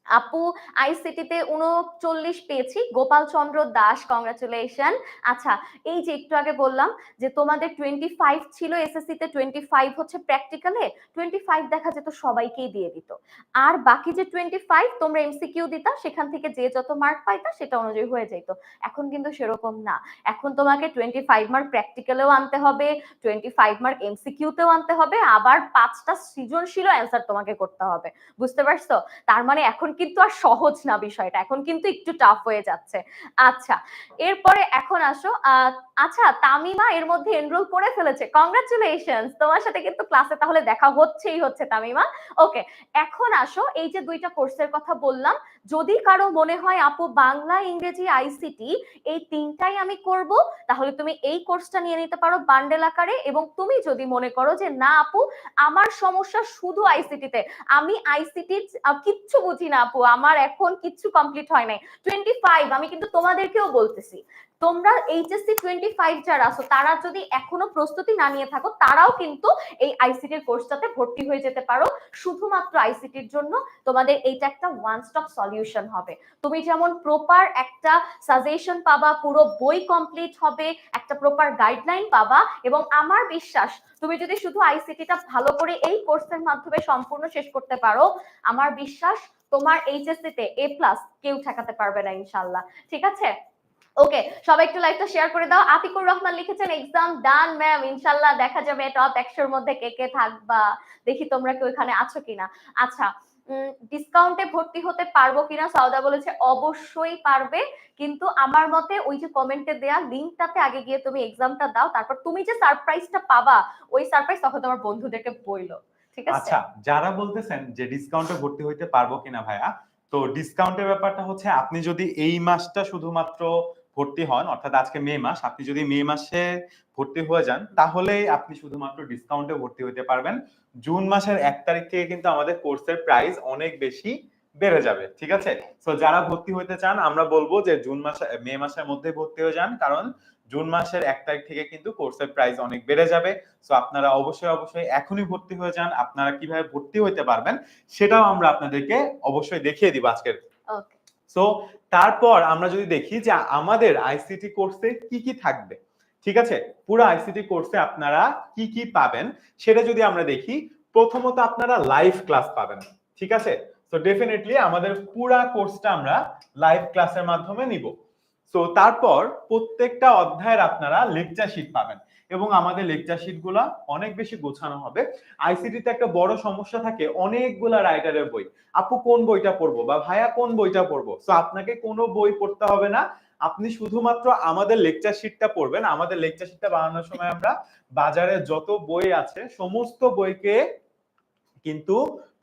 S2: আপু, আইসিটি তে 39 পেয়েছি, গোপাল চন্দ্র দাস, কংগ্রাচুলেশন। আচ্ছা, এই যে একটু আগে বললাম যে তোমাদের 25 ছিল এসএসসি তে, 25 হচ্ছে প্র্যাকটিক্যালে, 25 দেখা যেত সবাইকেই দিয়ে দিত। আর বাকি যে 25 তোমরা এমসিকিউ দিতা, সেখান থেকে যে যত মার্ক পাইতা সেটা অনুযায়ী হয়ে যেত। এখন কিন্তু সেরকম না, এখন তোমাকে 25 মার্ক প্র্যাকটিক্যালেও আনতে হবে, 25 মার্ক এমসিকিউতেও আনতে হবে, আবার 5টা সৃজনশীল অ্যান্সার তোমাকে করতে হবে। বুঝতে পারছো? তার মানে এখন কিন্তু আর সহজ না বিষয়টা, এখন কিন্তু একটু টাফ হয়ে যাচ্ছে। আচ্ছা, এরপরে এখন আসো, আচ্ছা তামিমা এর মধ্যে এনরোল করে ফেলেছে, কংগ্রাচুলেশন, তোমার সাথে কিন্তু ক্লাসে তাহলে দেখা হচ্ছেই হচ্ছে তামিমা। ওকে, এখন আসো, এই যে দুইটা কোর্সের কথা বললাম, যদি কারো মনে হয় আপু বাংলা ইংরেজি আইসিটি এই তিনটাই আমি করব, তাহলে তুমি এই কোর্সটা নিয়ে নিতে পারো বান্ডেল আকারে। এবং তুমি যদি মনে করো যে না আপু আমার সমস্যা শুধু আইসিটিতে, আমি আইসিটি কিচ্ছু বুঝি না আপু, আমার এখন কিচ্ছু কমপ্লিট হয় নাই 25, আমি কিন্তু তোমাদেরকেও বলতেছি, তোমরা এইচএসসি 25 যারা আছো তারা যদি এখনো প্রস্তুতি না নিয়ে থাকো, তারাও কিন্তু এই আইসিটির কোর্সটাতে ভর্তি হয়ে যেতে পারো। শুধুমাত্র আইসিটির জন্য তোমাদের এইটা একটা ওয়ান স্টপ সলিউশন হবে। তুমি যেমন প্রপার একটা সাজেশন পাবা, পুরো বই কমপ্লিট হবে, একটা প্রপার গাইডলাইন পাবা, এবং আমার বিশ্বাস তুমি যদি শুধু আইসিটিটা ভালো করে এই কোর্সের মাধ্যমে সম্পূর্ণ শেষ করতে পারো, আমার বিশ্বাস তোমার এইচএসসি তে A+ কেউ ঠেকাতে পারবে না ইনশাআল্লাহ। ঠিক আছে? ওকে, সবাই একটু লাইভটা শেয়ার করে দাও। আতিকুর রহমান লিখেছেন এক্সাম ডান ম্যাম, ইনশাআল্লাহ দেখা যাবে টপ 100 এর মধ্যে কে কে থাকবা, দেখি তোমরা কেউ এখানে আছো কিনা। আচ্ছা, ডিসকাউন্টে ভর্তি হতে পারবো কিনা, সাউদা বলেছে অবশ্যই পারবে, কিন্তু আমার মতে ওই যে কমেন্টে দেয়া লিংকটাতে আগে গিয়ে তুমি এক্সামটা দাও, তারপর তুমি যে সারপ্রাইজটা পাবা ওই সারপ্রাইজ তখন তোমার বন্ধুদেরকে বইলো। ঠিক আছে?
S1: আচ্ছা, যারা বলতেছেন যে ডিসকাউন্টে ভর্তি হইতে পারবো কিনা ভাইয়া, তো ডিসকাউন্টের ব্যাপারটা হচ্ছে আপনি যদি এই মাসটা শুধুমাত্র ভর্তি হন, অর্থাৎ আজকে মে মাস, আপনি যদি মে মাসে ভর্তি হয়ে যান তাহলে আপনি শুধুমাত্র ডিসকাউন্টে ভর্তি হতে পারবেন। জুন মাসের 1 তারিখ থেকে কিন্তু আমাদের কোর্সের প্রাইস অনেক বেশি বেড়ে যাবে। ঠিক আছে? সো যারা ভর্তি হতে চান আমরা বলবো যে মে মাসের মধ্যে ভর্তি হয়ে যান, কারণ জুন মাসের 1 তারিখ থেকে কিন্তু কোর্সের প্রাইস অনেক বেড়ে যাবে। সো আপনারা অবশ্যই এখনই ভর্তি হয়ে যান। আপনারা কিভাবে ভর্তি হতে পারবেন সেটাও আমরা আপনাদেরকে অবশ্যই দেখিয়ে দিব আজকের।
S2: ওকে,
S1: সো তারপর আমরা যদি দেখি যে আমাদের আইসিটি কোর্সে কি কি থাকবে, ঠিক আছে, পুরো আইসিটি কোর্সে আপনারা কি কি পাবেন সেটা যদি আমরা দেখি, প্রথমত আপনারা লাইভ ক্লাস পাবেন। ঠিক আছে? সো ডেফিনেটলি আমাদের পুরো কোর্সটা আমরা লাইভ ক্লাসের মাধ্যমে নিব। সো তারপর প্রত্যেকটা অধ্যায়ের আপনারা লেকচার শিট পাবেন, এবং আমাদের লেকচার শিট গুলা অনেক বেশি গোছানো হবে। আইসিটিতে একটা বড় সমস্যা থাকে, অনেকগুলা রাইটারের বই, আপু কোন বইটা পড়বো বা ভাইয়া কোন বইটা পড়বো। সো আপনাকে কোনো বই পড়তে হবে না, আপনি শুধুমাত্র আমাদের লেকচার শিটটা পড়বেন। আমাদের লেকচার শিটটা বানানোর সময় আমরা বাজারে যত বই আছে সমস্ত বইকে কিন্তু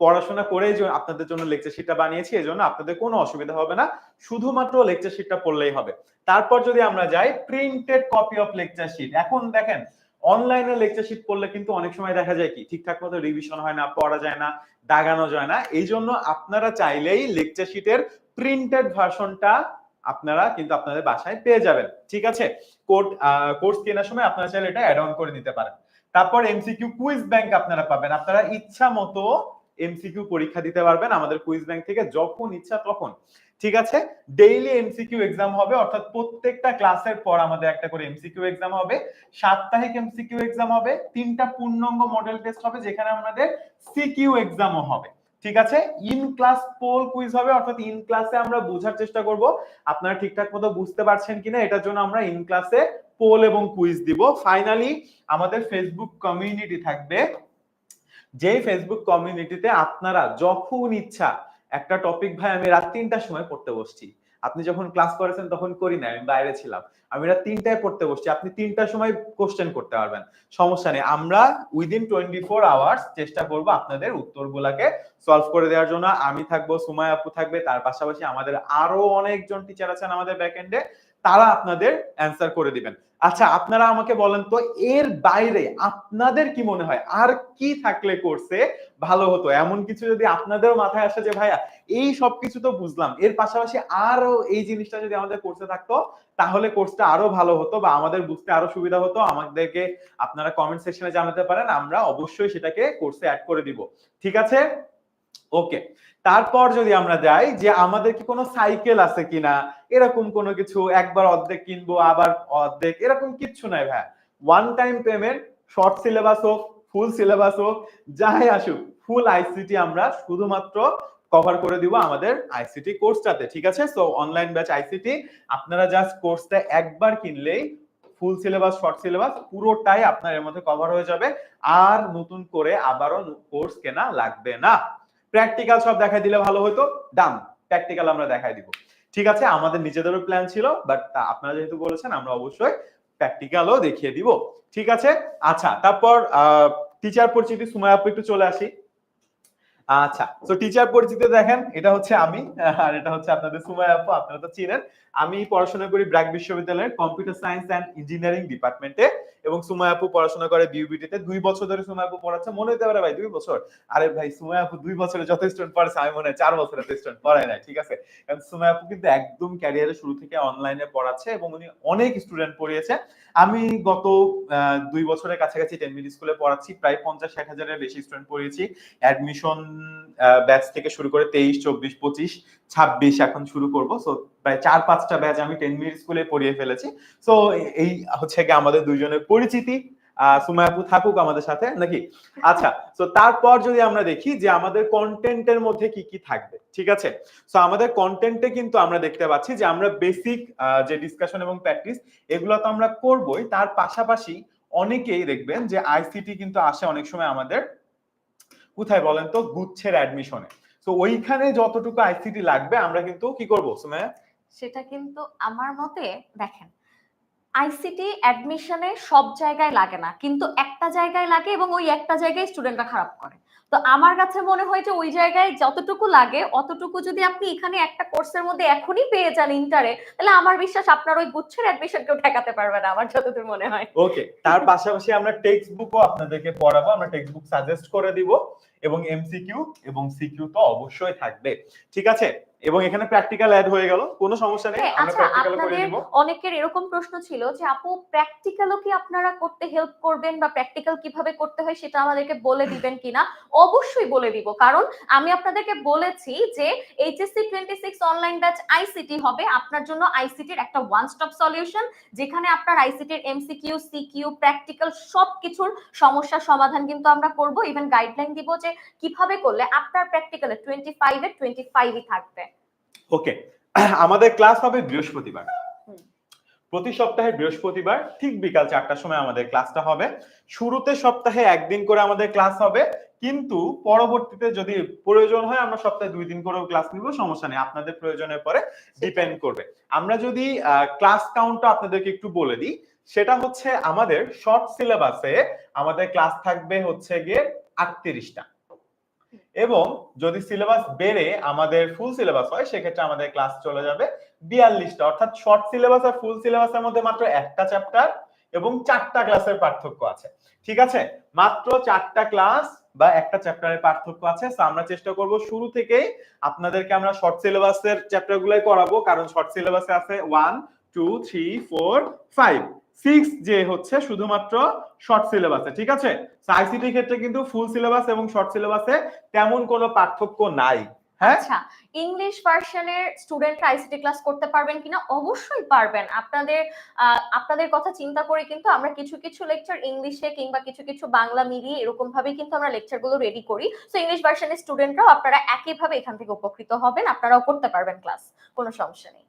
S1: পড়াশোনা করেই আপনাদের জন্য লেকচার শিটটা বানিয়েছি, এজন্য আপনাদের কোনো অসুবিধা হবে না, শুধুমাত্র লেকচার শিটটা পড়লেই হবে। তারপর যদি আমরা যাই printed copy of lecture sheet, এখন দেখেন অনলাইনে লেকচার শিট পড়লে কিন্তু অনেক সময় দেখা যায় কি ঠিকঠাক মতো রিভিশন হয় না, পড়া যায় না, দাগানো যায় না। এই জন্য আপনারা চাইলেই লেকচার শিটের প্রিন্টেড ভার্সনটা আপনারা কিন্তু আপনাদের বাসায় পেয়ে যাবেন। ঠিক আছে? কোর্স কেনার সময় আপনারা চাইলে এটা অ্যাড অন করে নিতে পারেন। তারপর এমসিকিউ কুইজ ব্যাংক আপনারা পাবেন, আপনারা ইচ্ছা মতো এমসিকিউ পরীক্ষা দিতে পারবেন আমাদের কুইজ ব্যাংক থেকে যখন ইচ্ছা তখন। ঠিক আছে? ডেইলি এমসিকিউ এক্সাম হবে, অর্থাৎ প্রত্যেকটা ক্লাসের পর আমাদের একটা করে এমসিকিউ এক্সাম হবে, সাপ্তাহিক এমসিকিউ এক্সাম হবে, 3টা পূর্ণাঙ্গ মডেল টেস্ট হবে, যেখানে আমাদের সিকিউ এক্সামও হবে। ঠিক আছে? ইন ক্লাস পোল কুইজ হবে, অর্থাৎ ইন ক্লাসে আমরা বোঝার চেষ্টা করব আপনারা ঠিকঠাক মতো বুঝতে পারছেন কিনা, এটার জন্য আমরা ইন ক্লাসে পোল এবং কুইজ দিব। ফাইনালি আমাদের ফেসবুক কমিউনিটি থাকবে, যে ফেসবুক কমিউনিটিতে আপনারা যখন ইচ্ছা একটা টপিক, ভাই আমি রাত 3টার সময় পড়তে বসছি, আপনি যখন ক্লাস করেছেন তখন করি না, আমি বাইরে ছিলাম, আমি রাত 3টায় পড়তে বসছি, আপনি 3টার সময় কোশ্চেন করতে পারবেন, সমস্যা নেই। আমরা উইদিন 24 আওয়ার্স চেষ্টা করব আপনাদের উত্তরগুলাকে সলভ করে দেওয়ার জন্য। আমি থাকবো, সুমাইয়া আপু থাকবে, তার পাশাপাশি আমাদের আরো অনেকজন টিচার আছেন আমাদের ব্যাকএন্ডে, তারা আপনাদের অ্যান্সার করে দিবেন। আচ্ছা, আপনারা আমাকে বলেন তো, এর বাইরে আপনাদের কি মনে হয় আর কি থাকলে কোর্সে ভালো হতো? এমন কিছু যদি আপনাদের মাথায় আসে যে ভাইয়া এই সব কিছু তো বুঝলাম, এর পাশাপাশি আরো এই জিনিসটা যদি আমাদের কোর্সে থাকতো তাহলে কোর্সটা আরো ভালো হতো বা আমাদের বুঝতে আরো সুবিধা হতো, আমাদেরকে আপনারা কমেন্ট সেকশনে জানাতে পারেন, আমরা অবশ্যই সেটাকে কোর্সে অ্যাড করে দিব। ঠিক আছে, ওকে। তারপর যদি আমরা যাই যে আমাদের কি কোনো সাইকেল আছে কিনা, এরকম কোনো কিছু, একবার অর্ধেক কিনবো আবার অর্ধেক, এরকম কিচ্ছু নাই ভাই। One time payment, short syllabus হোক ফুল সিলেবাস হোক যাই আসুক, ফুল আইসিটি আমরা শুধুমাত্র কভার করে দিব আমাদের আইসিটি কোর্সটাতে। ঠিক আছে, সো অনলাইন ব্যাচ আইসিটি, আপনারা জাস্ট কোর্সটা একবার কিনলেই ফুল সিলেবাস শর্ট সিলেবাস পুরোটাই আপনার এর মধ্যে কভার হয়ে যাবে, আর নতুন করে আবারও কোর্স কেনা লাগবে না। প্র্যাকটিক্যাল সব দেখাই দিলে ভালো হতো, ডান, প্র্যাকটিক্যাল আমরা দেখাই দিব। ঠিক আছে, আমাদের নিজেদেরও প্ল্যান ছিল, বাট আপনারা যেহেতু বলেছেন আমরা অবশ্যই প্র্যাকটিক্যালও দেখিয়ে দিব। ঠিক আছে, আচ্ছা, তারপর টিচার পরিচিতি, সুমাইয়া আপু একটু চলে আসি। আচ্ছা, তো টিচার পরিচিতি দেখেন, এটা হচ্ছে আমি আর এটা হচ্ছে আপনাদের সুমাইয়া আপু, আপনারা তো চিনেন। আমি পড়াশোনা করি ব্র্যাক বিশ্ববিদ্যালয়ের কম্পিউটার সায়েন্স এন্ড ইঞ্জিনিয়ারিং ডিপার্টমেন্টে, এবং সুমাইয়া আপু পড়াশোনা করে বিউবিটিতে। 2 বছর ধরে সুমাইয়া আপু পড়াচ্ছে। মনে হতে পারে ভাই 2 বছর, আরে ভাই সুমাইয়া আপু 2 বছরে যত স্টুডেন্ট পড়াচ্ছে আমি মনে হয় 4 বছরে তো স্টুডেন্ট পড়ায় নাই। ঠিক আছে, কারণ সুমাইয়া আপু কিন্তু একদম ক্যারিয়ারের শুরু থেকে অনলাইনে পড়াচ্ছে এবং উনি অনেক স্টুডেন্ট পড়িয়েছে। আমি গত 2 বছরের কাছাকাছি 10 মিনিট স্কুলে পড়াচ্ছি, প্রায় 50-60 হাজারের বেশি স্টুডেন্ট পড়িয়েছি। অ্যাডমিশন ব্যাচ থেকে শুরু করে 23, 24, 25, 26 এখন শুরু করব। সো প্রায় 4-5টা ব্যাচ আমি 10 মিনিট স্কুলে পড়িয়ে ফেলেছি। সো এই হচ্ছে কি আমাদের দুইজনের পরিচিতি। সুমাইয়া আপু থাকুক আমাদের সাথে নাকি? আচ্ছা, তো তারপর যদি আমরা দেখি যে আমাদের কন্টেন্টের মধ্যে কি কি থাকবে। ঠিক আছে, সো আমাদের কন্টেন্টে কিন্তু আমরা দেখতে পাচ্ছি যে আমরা বেসিক যে ডিসকাশন এবং প্র্যাকটিস এগুলো তো আমরা করবই, তার পাশাপাশি অনেকেই দেখবেন যে আইসিটি কিন্তু আসে অনেক সময় আমাদের কোথায় বলেন তো, গুচ্ছের অ্যাডমিশনে। তো ওইখানে যতটুকু আইসিটি লাগবে আমরা কিন্তু কি করব সুমাইয়া?
S2: সেটা কিন্তু আমার মতে দেখেন, আইসিটি অ্যাডমিশনে সব জায়গায় লাগে না, কিন্তু একটা জায়গায় লাগে এবং ওই একটা জায়গায় স্টুডেন্টরা খারাপ করে। তো আমার কাছে মনে হয় যে ওই জায়গায় যতটুকু লাগে অতটুকু যদি আপনি এখানে একটা কোর্সের মধ্যে এখনই পেয়ে যান ইন্টারে, তাহলে আমার বিশ্বাস আপনার ওই গুচ্ছের অ্যাডমিশন কেউ ঠেকাতে পারবে না, আমার যতদূর মনে হয়।
S1: ওকে, তার পাশাপাশি আমরা টেক্সট বুকও আপনাদেরকে পড়াবো, আমরা টেক্সট বুক সাজেস্ট করে দিব, এবং এমসিকিউ এবং সিকিউ তো অবশ্যই থাকবে। ঠিক আছে, এবং এখানে প্র্যাকটিক্যাল অ্যাড হয়ে গেল, কোনো সমস্যা নেই,
S2: হ্যাঁ,
S1: আমরা
S2: আচ্ছা,
S1: প্র্যাকটিক্যাল করে
S2: আপনাদের
S1: দিব।
S2: অনেকের এরকম প্রশ্ন ছিল যে আপু প্র্যাকটিক্যালও কি আপনারা করতে হেল্প করবেন বা প্র্যাকটিক্যাল কিভাবে করতে হয় সেটা আমাদেরকে বলে দিবেন কিনা? অবশ্যই বলে দিব, কারণ আমি আপনাদেরকে বলেছি যে এইচএসসি 26 অনলাইন ব্যাচ আইসিটি হবে আপনার জন্য আইসিটির একটা ওয়ান স্টপ সলিউশন, যেখানে আপনার আইসিটির এমসিকিউ সিকিউ প্র্যাকটিক্যাল সবকিছুর সমস্যার সমাধান কিন্তু আমরা করব, ইভেন গাইডলাইন দিব যে কিভাবে করলে আপনার প্র্যাকটিক্যালে 25 এর 25ই থাকবে।
S1: ওকে, আমাদের ক্লাস হবে বৃহস্পতিবার, প্রতি সপ্তাহে বৃহস্পতিবার ঠিক বিকাল 4টার সময় আমাদের ক্লাসটা হবে। শুরুতে সপ্তাহে একদিন করে আমাদের ক্লাস হবে, কিন্তু পরবর্তীতে যদি প্রয়োজন হয় আমরা সপ্তাহে 2 দিন করেও ক্লাস নিব, সমস্যা নেই, আপনাদের প্রয়োজনের পরে ডিপেন্ড করবে। আমরা যদি ক্লাস কাউন্টটা আপনাদেরকে একটু বলে দিই, সেটা হচ্ছে আমাদের শর্ট সিলেবাসে আমাদের ক্লাস থাকবে হচ্ছে গিয়ে 38টা, এবং যদি সিলেবাস বেড়ে আমাদের ফুল সিলেবাস হয় সেক্ষেত্রে আমাদের ক্লাস চলে যাবে 42টা। অর্থাৎ শর্ট সিলেবাস আর ফুল সিলেবাসের মধ্যে মাত্র একটা চ্যাপ্টার এবং 4টা ক্লাসের পার্থক্য আছে। ঠিক আছে, মাত্র 4টা ক্লাস বা একটা চ্যাপ্টারের পার্থক্য আছে। সো আমরা চেষ্টা করব শুরু থেকেই আপনাদেরকে আমরা শর্ট সিলেবাসের চ্যাপ্টারগুলোই করাবো, কারণ শর্ট সিলেবাসে আছে 1, 2, 3, 4, 5, 6 যে হচ্ছে শুধুমাত্র শর্ট সিলেবাসে। ঠিক আছে, আইসিটি ক্ষেত্রে কিন্তু ফুল সিলেবাস এবং শর্ট সিলেবাসে তেমন কোনো পার্থক্য নাই। হ্যাঁ,
S2: আচ্ছা, ইংলিশ ভার্সনের স্টুডেন্টরা আইসিটি ক্লাস করতে পারবেন কিনা? অবশ্যই পারবেন। আপনাদের কথা চিন্তা করে কিন্তু আমরা কিছু কিছু লেকচার ইংলিশে কিংবা কিছু কিছু বাংলা মিলিয়ে এরকম ভাবে কিন্তু আমরা লেকচারগুলো রেডি করি। সো ইংলিশ ভার্সনের স্টুডেন্টরাও আপনারা একইভাবে এখান থেকে উপকৃত হবেন, আপনারাও করতে পারবেন ক্লাস, কোনো সমস্যা নেই।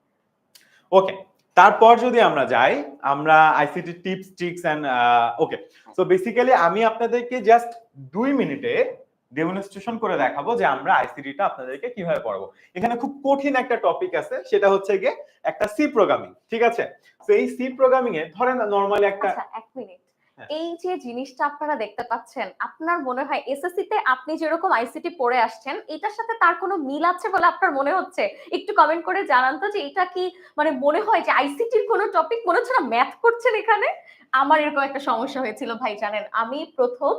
S1: ওকে, তারপর যদি আমরা যাই, আমরা ICT tips tricks and okay, so basically আমি আপনাদেরকে জাস্ট 2 মিনিটে ডেমনস্ট্রেশন করে দেখাবো যে আমরা আইসিটিটা আপনাদেরকে কিভাবে পড়াবো। এখানে খুব কঠিন একটা টপিক আছে, সেটা হচ্ছে গিয়ে একটা সি প্রোগ্রামিং, ঠিক আছে? তো এই সি প্রোগ্রামিং এ ধরেন নরমালি একটা,
S2: আচ্ছা, এক মিনিট।
S1: হ্যাঁ,
S2: এই যে জিনিসটা আপনারা দেখতে পাচ্ছেন, আপনার মনে হয় এসএসসি তে আপনি যেরকম আইসিটি পড়ে আসছেন এটার সাথে তার কোনো মিল আছে বলে আপনার মনে হচ্ছে? একটু কমেন্ট করে জানান তো যে এটা কি মানে মনে হয় যে আইসিটির কোনো টপিক মনে হচ্ছে না ম্যাথ করছেন এখানে? আমার এরকম একটা সমস্যা হয়েছিল ভাই, জানেন আমি প্রথম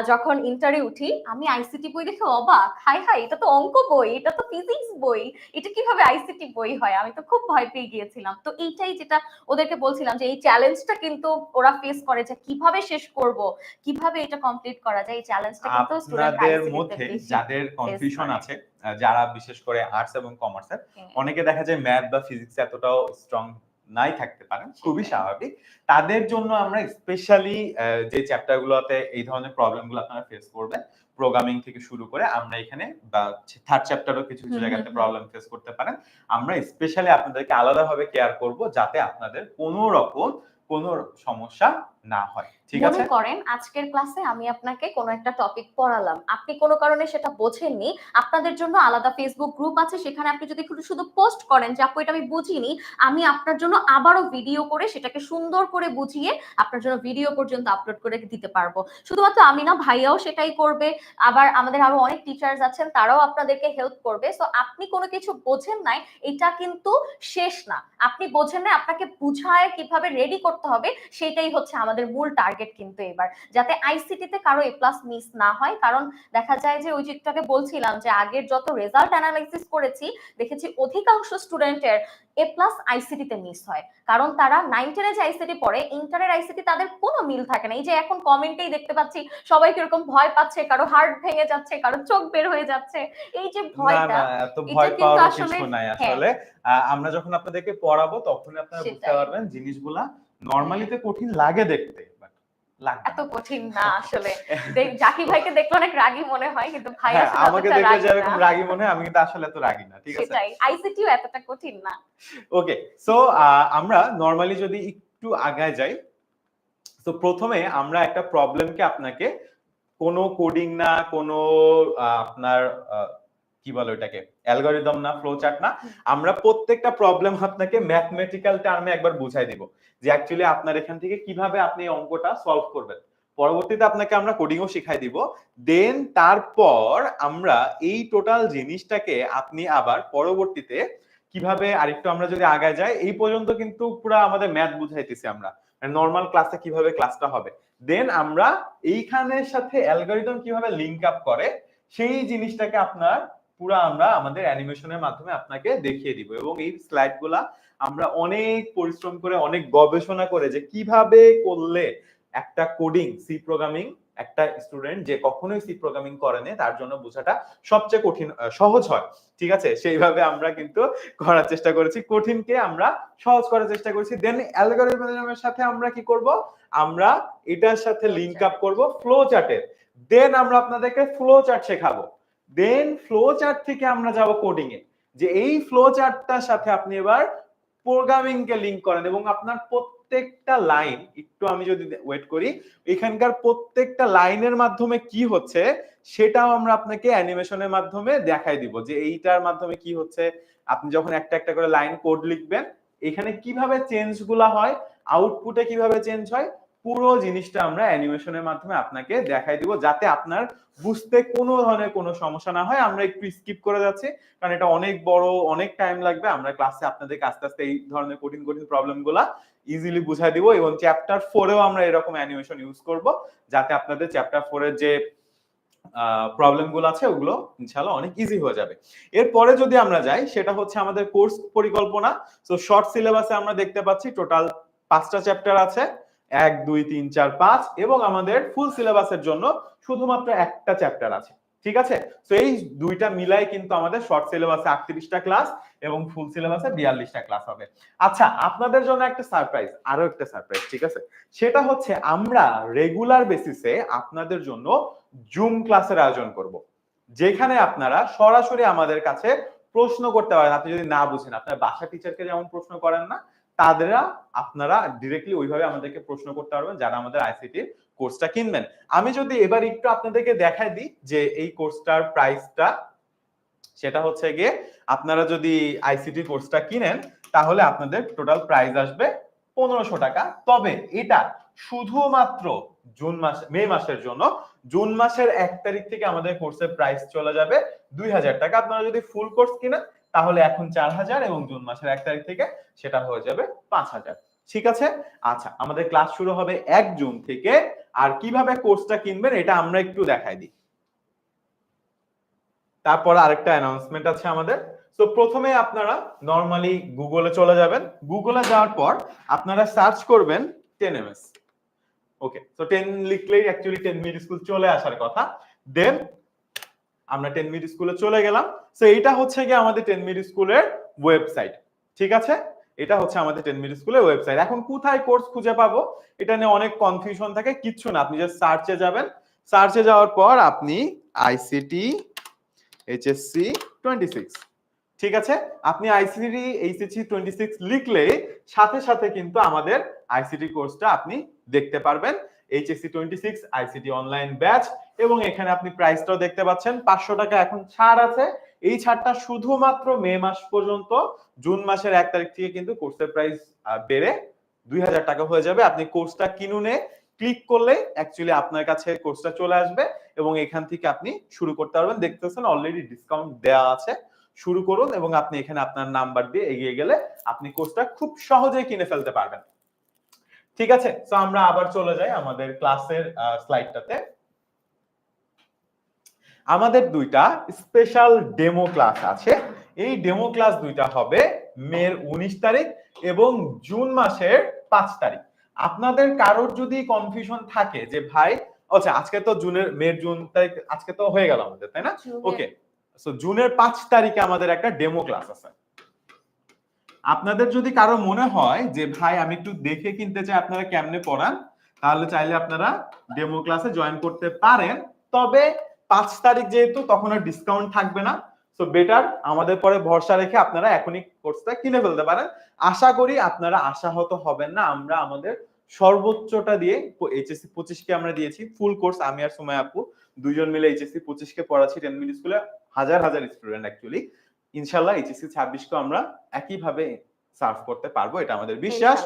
S2: যখন ইন্টারে উঠি আমি আইসিটি বই দেখে অবাক, হাই হাই এটা তো অঙ্ক বই, এটা তো ফিজিক্স বই, এটা কিভাবে আইসিটি বই হয়? আমি তো খুব ভয় পেয়ে গিয়েছিলাম। তো এইটাই যেটা ওদেরকে বলছিলাম যে এই চ্যালেঞ্জটা কিন্তু ওরা ফেস করে যে কিভাবে শেষ করব, কিভাবে এটা কমপ্লিট করা যায়, এই চ্যালেঞ্জটা কিন্তু স্টুডেন্ট
S1: আপনাদের
S2: আইসিটি তে
S1: মধ্যে
S2: বেশি
S1: যাদের
S2: ফেস
S1: কনফিউশন
S2: করে।
S1: আছে, যারা বিশেষ করে আর্টস এবং কমার্সের,
S2: হ্যাঁ,
S1: অনেকে দেখা যায় ম্যাথ বা ফিজিক্স এতটাও স্ট্রং নাই থাকতে পারেন, খুবই
S2: সেটাই।
S1: স্বাভাবিক। তাদের জন্য আমরা স্পেশালি যে চ্যাপ্টার গুলোতে এই ধরনের প্রবলেম গুলো আপনারা ফেস করবেন, প্রোগ্রামিং থেকে শুরু করে আমরা এখানে, বা থার্ড চ্যাপ্টারও কিছু কিছু
S2: হুম, হুম,
S1: জায়গাতে
S2: হুম।
S1: প্রবলেম ফেস করতে পারেন, আমরা স্পেশালি আপনাদেরকে আলাদাভাবে কেয়ার করব যাতে আপনাদের কোনো রকম কোনো সমস্যা না হয়, ঠিক
S2: মনে
S1: আছে?
S2: করেন আজকের ক্লাসে আমি আপনাকে কোনো একটা টপিক পড়ালাম, আপনি কোনো কারণে সেটা বোঝেননি, আপনাদের জন্য আলাদা ফেসবুক গ্রুপ আছে, সেখানে আপনি যদি শুধু পোস্ট করেন যে আপু এটা আমি বুঝিনি, আমি আপনার জন্য আবারও ভিডিও করে সেটাকে সুন্দর করে বুঝিয়ে আপনার জন্য ভিডিও পর্যন্ত আপলোড করে দিতে পারবো। শুধুমাত্র আমি না, ভাইয়াও সেটাই করবে, আবার আমাদের আরো অনেক টিচার্স আছেন তারাও আপনাদেরকে হেল্প করবে। সো আপনি কোনো কিছু বোঝেন নাই, এটা কিন্তু শেষ না। আপনি বোঝেন না, আপনাকে বুঝায় কিভাবে রেডি করতে হবে সেটাই হচ্ছে আমাদের মূল টার্গেট কিন্তু এবার, যাতে আইসিটি তে কারো এ প্লাস মিস না হয়। কারণ দেখা যায় যে ওই যেটাকে বলছিলাম যে আগের যত রেজাল্ট অ্যানালাইসিস করেছি দেখেছি অধিকাংশ স্টুডেন্টের এ প্লাস আইসিটি তে মিস হয়, কারণ তারা 9-10 যে আইসিটি পড়ে ইন্টারের আইসিটি তাদের কোনো মিল থাকে না। এই যে এখন কমেন্টেই দেখতে পাচ্ছি সবাই কিরকম ভয় পাচ্ছে, কারো হার্ট ভেঙে যাচ্ছে, কারো চোখ বের হয়ে যাচ্ছে, এই যে
S1: না,
S2: ভয়টা,
S1: না, এত
S2: এটা
S1: ভয়
S2: কিন্তু
S1: পাওয়ারও
S2: আসলে
S1: কিছু নাই
S2: হ্যাঁ
S1: আসলে। আমরা যখন আপনাদেরকে পড়াবো তখনই আপনারা বুঝতে
S2: সেটাই।
S1: পারবেন জিনিসগুলা
S2: হ্যাঁ,
S1: নরমালিতে কঠিন লাগে দেখতে, বাট লাগবে
S2: এত
S1: না।
S2: কঠিন না আসলে। জাকি ভাইকে দেখলে অনেক রাগী মনে হয়, কিন্তু ভাই
S1: হ্যাঁ,
S2: আসলে
S1: আমাকে
S2: অতটা
S1: দেখলে
S2: রাগী না।
S1: যেরকম রাগী মনে হয় আমি কিন্তু আসলে এত রাগী না, ঠিক আছে?
S2: সেটাই, আইসিটিও এতটা কঠিন না।
S1: ওকে, সো আমরা নরমালি যদি একটু আগায় যাই, তো প্রথমে আমরা একটা প্রবলেমকে আপনাকে, কোনো কোডিং না, কোনো আপনার কি বলে ওটাকে, অ্যালগরিদম না, ফ্লো চার্ট না,
S2: হুম,
S1: আমরা প্রত্যেকটা প্রবলেম আপনাকে ম্যাথমেটিক্যাল টার্মে একবার বুঝাই দিব যে অ্যাকচুয়ালি আপনার এখান থেকে কিভাবে আপনি এই অঙ্কটা সলভ করবেন। পরবর্তীতে আপনাকে আমরা কোডিংও শিখাই দিব। দেন তারপর আমরা এই টোটাল জিনিসটাকে আপনি আবার পরবর্তীতে কিভাবে, আরেকটু আমরা যদি আগায় যাই, এই পর্যন্ত কিন্তু পুরো আমাদের ম্যাথ বুঝাইতেছি আমরা, নরমাল ক্লাসে কিভাবে ক্লাসটা হবে। দেন আমরা এইখানের সাথে অ্যালগরিদম কিভাবে লিংক আপ করে সেই জিনিসটাকে আপনার পুরো আমরা আমাদের অ্যানিমেশনের মাধ্যমে আপনাকে দেখিয়ে দিব, এবং এই স্লাইডগুলা আমরা অনেক পরিশ্রম করে, অনেক গবেষণা করে যে কিভাবে করলে একটা কোডিং, সি প্রোগ্রামিং, একটা স্টুডেন্ট যে কখনোই সি প্রোগ্রামিং করেনি তার জন্য বোঝাটা সবচেয়ে কঠিন, সহজ হয়, ঠিক আছে? সেইভাবে আমরা কিন্তু করার চেষ্টা করেছি, কঠিনকে আমরা সহজ করার চেষ্টা করেছি। দেন অ্যালগরিদমের সাথে আমরা কি করব, আমরা এটার সাথে লিংক আপ করব ফ্লো চার্টের। দেন আমরা আপনাদেরকে ফ্লো চার্ট শেখাবো। দেন ফ্লো চার্ট থেকে আমরা যাব কোডিং এ, যে এই ফ্লো চার্টটার সাথে আপনি এবার প্রোগ্রামিং কে লিংক করেন, এবং আপনার প্রত্যেকটা লাইন, একটু আমি যদি ওয়েট করি, এখানকার প্রত্যেকটা লাইনের মাধ্যমে কি হচ্ছে সেটাও আমরা আপনাকে অ্যানিমেশনের মাধ্যমে দেখাই দিব, যে এইটার মাধ্যমে কি হচ্ছে। আপনি যখন একটা একটা করে লাইন কোড লিখবেন, এখানে কিভাবে চেঞ্জ গুলা হয়, আউটপুটে কিভাবে চেঞ্জ হয়, পুরো জিনিসটা আমরা অ্যানিমেশনের মাধ্যমে আপনাকে দেখাই দিব, যাতে আপনার বুঝতে কোনো ধরনের কোনো সমস্যা না হয়। আমরা একটু স্কিপ করে যাচ্ছি কারণ এটা অনেক বড়, অনেক টাইম লাগবে। আমরা ক্লাসে আপনাদেরকে আস্তে আস্তে এই ধরনের কঠিন কঠিন প্রবলেম গুলা ইজিলি বুঝাই দিব, এবং চ্যাপ্টার 4 এও আমরা এরকম অ্যানিমেশন ইউজ করব, যাতে আপনাদের চ্যাপ্টার 4 এর যে প্রবলেম গুলো আছে ওগুলো ইনশাআল্লাহ অনেক ইজি হয়ে যাবে। এরপরে যদি আমরা যাই, সেটা হচ্ছে আমাদের কোর্স পরিকল্পনা। সো শর্ট সিলেবাসে আমরা দেখতে পাচ্ছি টোটাল 5টা চ্যাপ্টার আছে, 1 2 3 4 5, এবং আমাদের ফুল সিলেবাসের জন্য শুধুমাত্র একটা চ্যাপ্টার আছে, ঠিক আছে? সো এই দুইটা মিলাই কিন্তু আমাদের শর্ট সিলেবাসে 38টা ক্লাস এবং ফুল সিলেবাসে 42টা ক্লাস হবে। আচ্ছা, আপনাদের জন্য একটা সারপ্রাইজ, আরো একটা সারপ্রাইজ, ঠিক আছে? সেটা হচ্ছে আমরা রেগুলার বেসিসে আপনাদের জন্য জুম ক্লাসের আয়োজন করব, যেখানে আপনারা সরাসরি আমাদের কাছে প্রশ্ন করতে পারেন। আপনি যদি না বুঝেন, আপনার বাসা টিচারকে যেমন প্রশ্ন করেন না, তাদেরা আপনারা ডিরেক্টলি ওইভাবে আমাদেরকে প্রশ্ন করতে পারবেন যারা আমাদের আইসিটির কোর্সটা কিনবেন। আমি যদি এবার একটু আপনাদেরকে দেখাই দিই যে এই কোর্সটার প্রাইসটা, সেটা হচ্ছে গিয়ে আপনারা যদি আইসিটি কোর্সটা কিনেন তাহলে আপনাদের টোটাল প্রাইস আসবে 1500 টাকা। তবে এটা শুধুমাত্র মে মাসের জন্য। জুন মাসের 1 তারিখ থেকে আমাদের কোর্সের প্রাইস চলে যাবে 2000 টাকা। আপনারা যদি ফুল কোর্স কিনেন তাহলে এখন 4000 এবং জুন মাসের 1 তারিখ থেকে সেটা হয়ে যাবে 5000। ঠিক আছে? আচ্ছা, আমাদের ক্লাস শুরু হবে 1 জুন থেকে। আর কিভাবে কোর্সটা কিনবেন এটা আমরা একটু দেখাই দিই। তারপর আরেকটা অ্যানাউন্সমেন্ট আছে আমাদের। তো প্রথমে আপনারা নরমালি গুগলে চলে যাবেন। গুগলে যাওয়ার পর আপনারা সার্চ করবেন 10ms। ওকে, তো 10 লিখলেই অ্যাকচুয়ালি 10 মিনিট স্কুল চলে আসার কথা। দেন আমরা 10 মিনিট স্কুলে চলে গেলাম। সো এটা হচ্ছে গিয়ে আমাদের 10 মিনিট স্কুলের ওয়েবসাইট। ঠিক আছে? এটা হচ্ছে আমাদের 10 মিনিট স্কুলের ওয়েবসাইট। এখন কোথায় কোর্স খুঁজে পাবো এটা নিয়ে অনেক কনফিউশন থাকে। কিচ্ছু না, আপনি জাস্ট সার্চে যাবেন। সার্চে যাওয়ার পর আপনি আইসিটি এইচএসসি 26, ঠিক আছে, আপনি আইসিটি এইচএসসি 26 লিখলে সাথে সাথে কিন্তু আমাদের আইসিটি কোর্সটা আপনি দেখতে পারবেন। এইচএসসি 26 আইসিটি অনলাইন ব্যাচ, এবং এখানে আপনি প্রাইসটাও দেখতে পাচ্ছেন। 500 টাকা এখন ছাড় আছে। এই ছাড়টা শুধুমাত্র মে মাস পর্যন্ত। জুন মাসের 1 তারিখ থেকে কিন্তু কোর্সের প্রাইস বেড়ে 2000 টাকা হয়ে যাবে। আপনি কোর্সটা কিনুনে ক্লিক করলে অ্যাকচুয়ালি আপনার কাছে কোর্সটা চলে আসবে এবং এখান থেকে আপনি শুরু করতে পারবেন। দেখতেছেন অলরেডি ডিসকাউন্ট দেওয়া আছে। শুরু করুন এবং আপনি এখানে আপনার নাম্বার দিয়ে এগিয়ে গেলে আপনি কোর্সটা খুব সহজেই কিনে ফেলতে পারবেন। ঠিক আছে? সো আমরা আবার চলে যাই আমাদের ক্লাসের স্লাইডটাতে। আমাদের দুইটা স্পেশাল ডেমো ক্লাস আছে। এই ডেমো ক্লাস দুইটা হবে মের 19 তারিখ এবং জুন মাসের 5 তারিখ। আপনাদের কারোর যদি কনফিউশন থাকে যে ভাই, আচ্ছা আজকে তো জুন তারিখ আজকে তো হয়ে গেল আমাদের, তাই না? ওকে, সো জুনের 5 তারিখে আমাদের একটা ডেমো ক্লাস আছে। আপনাদের যদি কারো মনে হয় যে ভাই আমি একটু দেখে কিনতে চাই আপনারা কেমনে পড়ান, তাহলে চাইলে আপনারা ডেমো ক্লাসে জয়েন করতে পারেন। তবে 5 তারিখ যেহেতু তখন আর ডিসকাউন্ট থাকবে না, সো বেটার আমাদের পরে ভরসা রেখে আপনারা এখনই কোর্সটা কিনে ফেলতে পারেন। আশা করি আপনারা আশাহত হবেন না। আমরা আমাদের সর্বোচ্চটা দিয়ে এইচএসসি 25 কে আমরা দিয়েছি ফুল কোর্স। আমি আর সুমাইয়া আপু দুইজন মিলে এইচএসসি 25 কে পড়াচ্ছি 10 মিনিট স্কুলে, হাজার হাজার স্টুডেন্ট অ্যাকচুয়ালি। ইনশাআল্লাহ এইচএসসি 26 কে আমরা একইভাবে সার্ভ করতে পারবো, এটা আমাদের বিশ্বাস।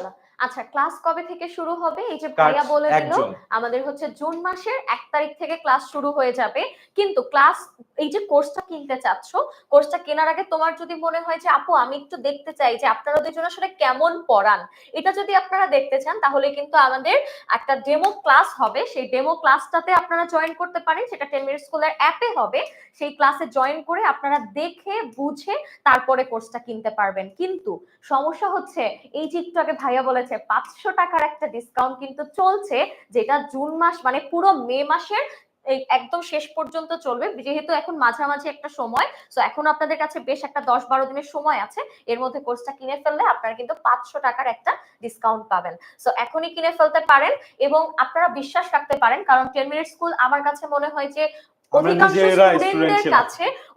S2: আচ্ছা, ক্লাস কবে থেকে শুরু হবে? এই যে ভাইয়া বলে দিল আমাদের হচ্ছে জুন মাসের 1 তারিখ থেকে ক্লাস শুরু হয়ে যাবে। কিন্তু ক্লাস এই যে কোর্সটা কিনতে চাচ্ছ, কোর্সটা কেনার আগে তোমার যদি মনে হয় যে আপু আমি একটু দেখতে চাই যে আপনারা দুজন আসলে কেমন পড়ান, এটা যদি আপনারা দেখতে চান তাহলে কিন্তু আমাদের একটা ডেমো ক্লাস হবে। সেই ডেমো ক্লাসটাতে আপনারা জয়েন করতে পারেন, সেটা 10 মিনিট স্কুলের অ্যাপে হবে। সেই ক্লাসে জয়েন করে আপনারা দেখে বুঝে তারপরে কোর্সটা কিনতে পারবেন। কিন্তু সমস্যা হচ্ছে এই যে একটু আগে ভাইয়া বলেছে 500 টাকার একটা ডিসকাউন্ট কিন্তু চলছে, যেটা জুন মাস মানে পুরো মে মাসের এই একদম শেষ পর্যন্ত চলবে। যেহেতু এখন মাঝামাঝি একটা সময়, সো এখন আপনাদের কাছে বেশ একটা 10-12 দিনের সময় আছে। এর মধ্যে কোর্সটা কিনে ফেললে আপনারা কিন্তু 500 টাকার একটা ডিসকাউন্ট পাবেন। সো এখনই কিনে ফেলতে পারেন এবং আপনারা বিশ্বাস রাখতে পারেন, কারণ 10 মিনিট স্কুল আমার কাছে মনে হয় যে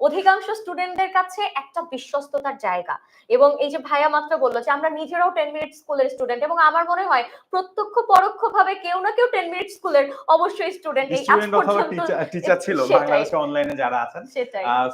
S2: অধিকাংশ স্টুডেন্টদের কাছে একটা বিশ্বস্ততার জায়গা। এবং এই যে ভাইয়া মাত্র বললো যে আমরা নিজেরাও 10 মিনিট স্কুলের স্টুডেন্ট, এবং আমার মনে হয় প্রত্যক্ষ পরোক্ষ ভাবে কেউ না কেউ 10 মিনিট স্কুলের অবশ্যই স্টুডেন্ট। এই আজ পর্যন্ত
S1: টিচার ছিল বাংলাদেশে অনলাইনে যারা আছেন।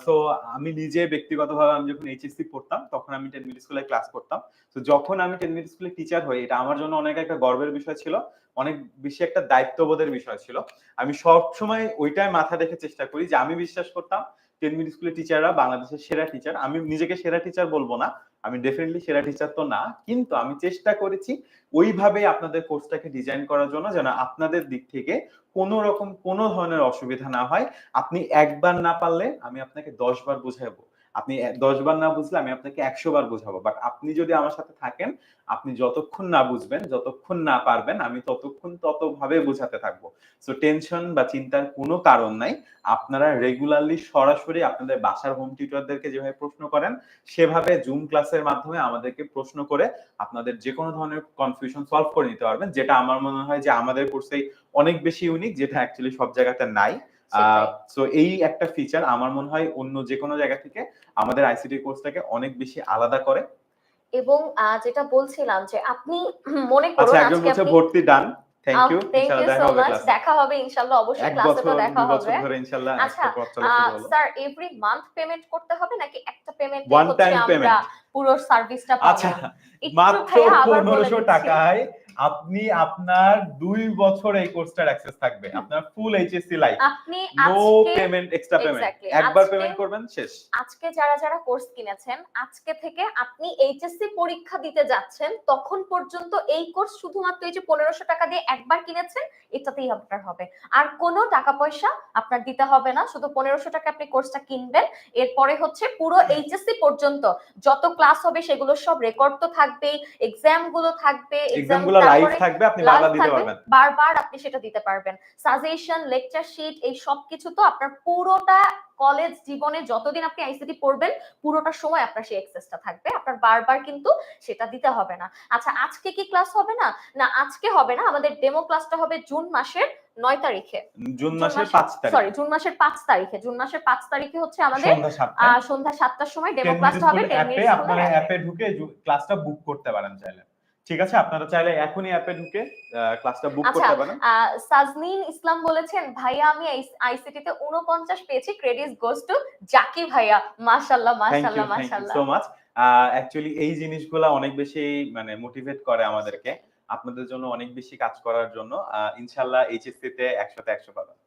S1: সো আমি নিজে ব্যক্তিগতভাবে আমি যখন এইচএসসি পড়তাম তখন আমি 10 মিনিট স্কুলে ক্লাস করতাম। তো যখন আমি 10 মিনিট স্কুলে টিচার হই, এটা আমার জন্য অনেক একটা গর্বের বিষয় ছিল, অনেক বেশি একটা দায়িত্ববোধের বিষয় ছিল। আমি সব সময় ওইটাই মাথা রেখে চেষ্টা করি যে আমি বিশ্বাস করতাম 10 মিনিট স্কুলের টিচাররা বাংলাদেশের সেরা টিচার। আমি নিজেকে সেরা টিচার বলবো না, আমি ডেফিনেটলি সেরা টিচার তো না, কিন্তু আমি চেষ্টা করেছি ওইভাবে আপনাদের কোর্সটাকে ডিজাইন করার জন্য যেন আপনাদের দিক থেকে কোনো রকম কোনো ধরনের অসুবিধা না হয়। আপনি একবার না পারলে আমি আপনাকে 10 বার বুঝাবো, আপনি 10 বার না বুঝলে আমি আপনাকে 100 বার বুঝাবো। বাট আপনি যদি আমার সাথে থাকেন, আপনি যতক্ষণ না বুঝবেন, যতক্ষণ না পারবেন, আমি ততক্ষণ ততভাবে বোঝাতে থাকবো। সো টেনশন বা চিন্তার কোনো কারণ নাই। আপনারা রেগুলারলি সরাসরি আপনাদের বাসার হোম টিউটরদেরকে যেভাবে প্রশ্ন করেন সেভাবে জুম ক্লাসের মাধ্যমে আমাদেরকে প্রশ্ন করে আপনাদের যে কোনো ধরনের কনফিউশন সলভ করে নিতে পারবেন, যেটা আমার মনে হয় যে আমাদের কোর্সে অনেক বেশি ইউনিক, যেটা অ্যাকচুয়ালি সব জায়গাতে নাই। সো এই একটা ফিচার আমার মনে হয় অন্য যে কোনো জায়গা থেকে আমাদের আইসিটি কোর্সটাকে অনেক বেশি আলাদা করে।
S2: এবং যেটা বলছিলাম যে আপনি মনে করুন
S1: আচ্ছা, একজন
S2: আজকে
S1: বলছে
S2: আপনি
S1: ভর্তি done. Thank you.
S2: Thank you
S1: ইনশাআল্লাহ দেখা
S2: সো
S1: হবে
S2: মাচ,
S1: ক্লাসে।
S2: দেখা হবে ইনশাআল্লাহ, অবশ্যই
S1: ১
S2: ক্লাসে তো
S1: বছর
S2: দেখা
S1: ২ বছর
S2: হবে।
S1: ধরে ইনশাআল্লাহ
S2: আচ্ছা
S1: একটা পথ চলা শুরু হলো।
S2: স্যার এভরি মান্থ পেমেন্ট করতে হবে নাকি একটা পেমেন্টে
S1: ওয়ান
S2: হচ্ছে
S1: টাইম
S2: আমরা
S1: পেমেন্ট।
S2: পুরো সার্ভিসটা
S1: আচ্ছা,
S2: পাবো? একটু
S1: মাত্র
S2: ভাইয়া আবার বলে
S1: ১৫০০
S2: দিচ্ছি।
S1: টাকায় আপনি আপনার ২ বছর এই কোর্সটার অ্যাক্সেস থাকবে। আপনার ফুল এইচএসসি লাইফ।
S2: আপনি
S1: নো
S2: আজকে
S1: পেমেন্ট, এক্সট্রা পেমেন্ট।
S2: এক্স্যাক্টলি
S1: একবার
S2: আজকে
S1: পেমেন্ট করবেন শেষ।
S2: আজকে যারা যারা কোর্স কিনেছেন আজকে থেকে আপনি এইচএসসি পরীক্ষা দিতে যাচ্ছেন তখন পর্যন্ত এই কোর্স শুধুমাত্র এই যে ১৫০০ টাকা দিয়ে একবার কিনেছেন এটাতেই আপনার হবে, আর কোনো টাকা পয়সা আপনার দিতে হবে না। শুধু ১৫০০ টাকা আপনি কোর্সটা কিনবেন, এরপরে হচ্ছে পুরো এইচএসসি পর্যন্ত যত ক্লাস হবে সেগুলো সব রেকর্ড তো থাকবেই, এক্সাম গুলো থাকবে,
S1: এক্সাম
S2: এক্সাম
S1: গুলো লাইভ
S2: তারপরে
S1: থাকবে, আপনি
S2: লাইভ
S1: বারবার দিতে
S2: থাকবে,
S1: পারবেন।
S2: বারবার আপনি সেটা দিতে পারবেন। সাজেশন, লেকচার শিট, এই সব কিছু তো আপনার পুরোটা কলেজ জীবনে যতদিন আপনি আইসিটি পড়বেন পুরোটা সময় আপনার সেই অ্যাক্সেসটা থাকবে, আপনার বারবার কিন্তু সেটা দিতে হবে না। আচ্ছা আজকে কি ক্লাস হবে না? না আজকে হবে না, আমাদের ডেমো ক্লাসটা হবে জুন মাসের ৯ তারিখে।
S1: জুন মাসের ৫ তারিখ।
S2: সরি জুন মাসের ৫ তারিখে। জুন মাসের ৫ তারিখে হচ্ছে আমাদের
S1: সন্ধ্যা ৭টায়
S2: সন্ধ্যা ৭টার সময় ডেমো
S1: 10 মিনিট
S2: ক্লাসটা হবে
S1: স্কুল
S2: 10
S1: অ্যাপে,
S2: মিনিট
S1: আপনারা
S2: স্কুলের
S1: অ্যাপে ঢুকে ক্লাসটা বুক করতে পারেন চাইলে। ঠিক আছে? আপনারা চাইলে এখনই অ্যাপে ঢুকে ক্লাসটা বুক
S2: আচ্ছা
S1: করতে পারেন।
S2: সাজনীন ইসলাম বলেছেন ভাইয়া আমি আইসিটি তে ৪৯ পেয়েছি, ক্রেডিট গোস টু জাকি ভাইয়া। মাশাআল্লাহ
S1: থ্যাংক ইউ,
S2: মাশাআল্লাহ
S1: থ্যাংক ইউ
S2: মাশাআল্লাহ।
S1: So much. অ্যাকচুয়ালি এই জিনিসগুলা অনেক বেশি মানে মোটিভেট করে আমাদেরকে। আপনাদের জন্য অনেক বেশি কাজ করার জন্য। ইনশাআল্লাহ এইচএসসি তে ১০০ তে ১০০ পাবেন।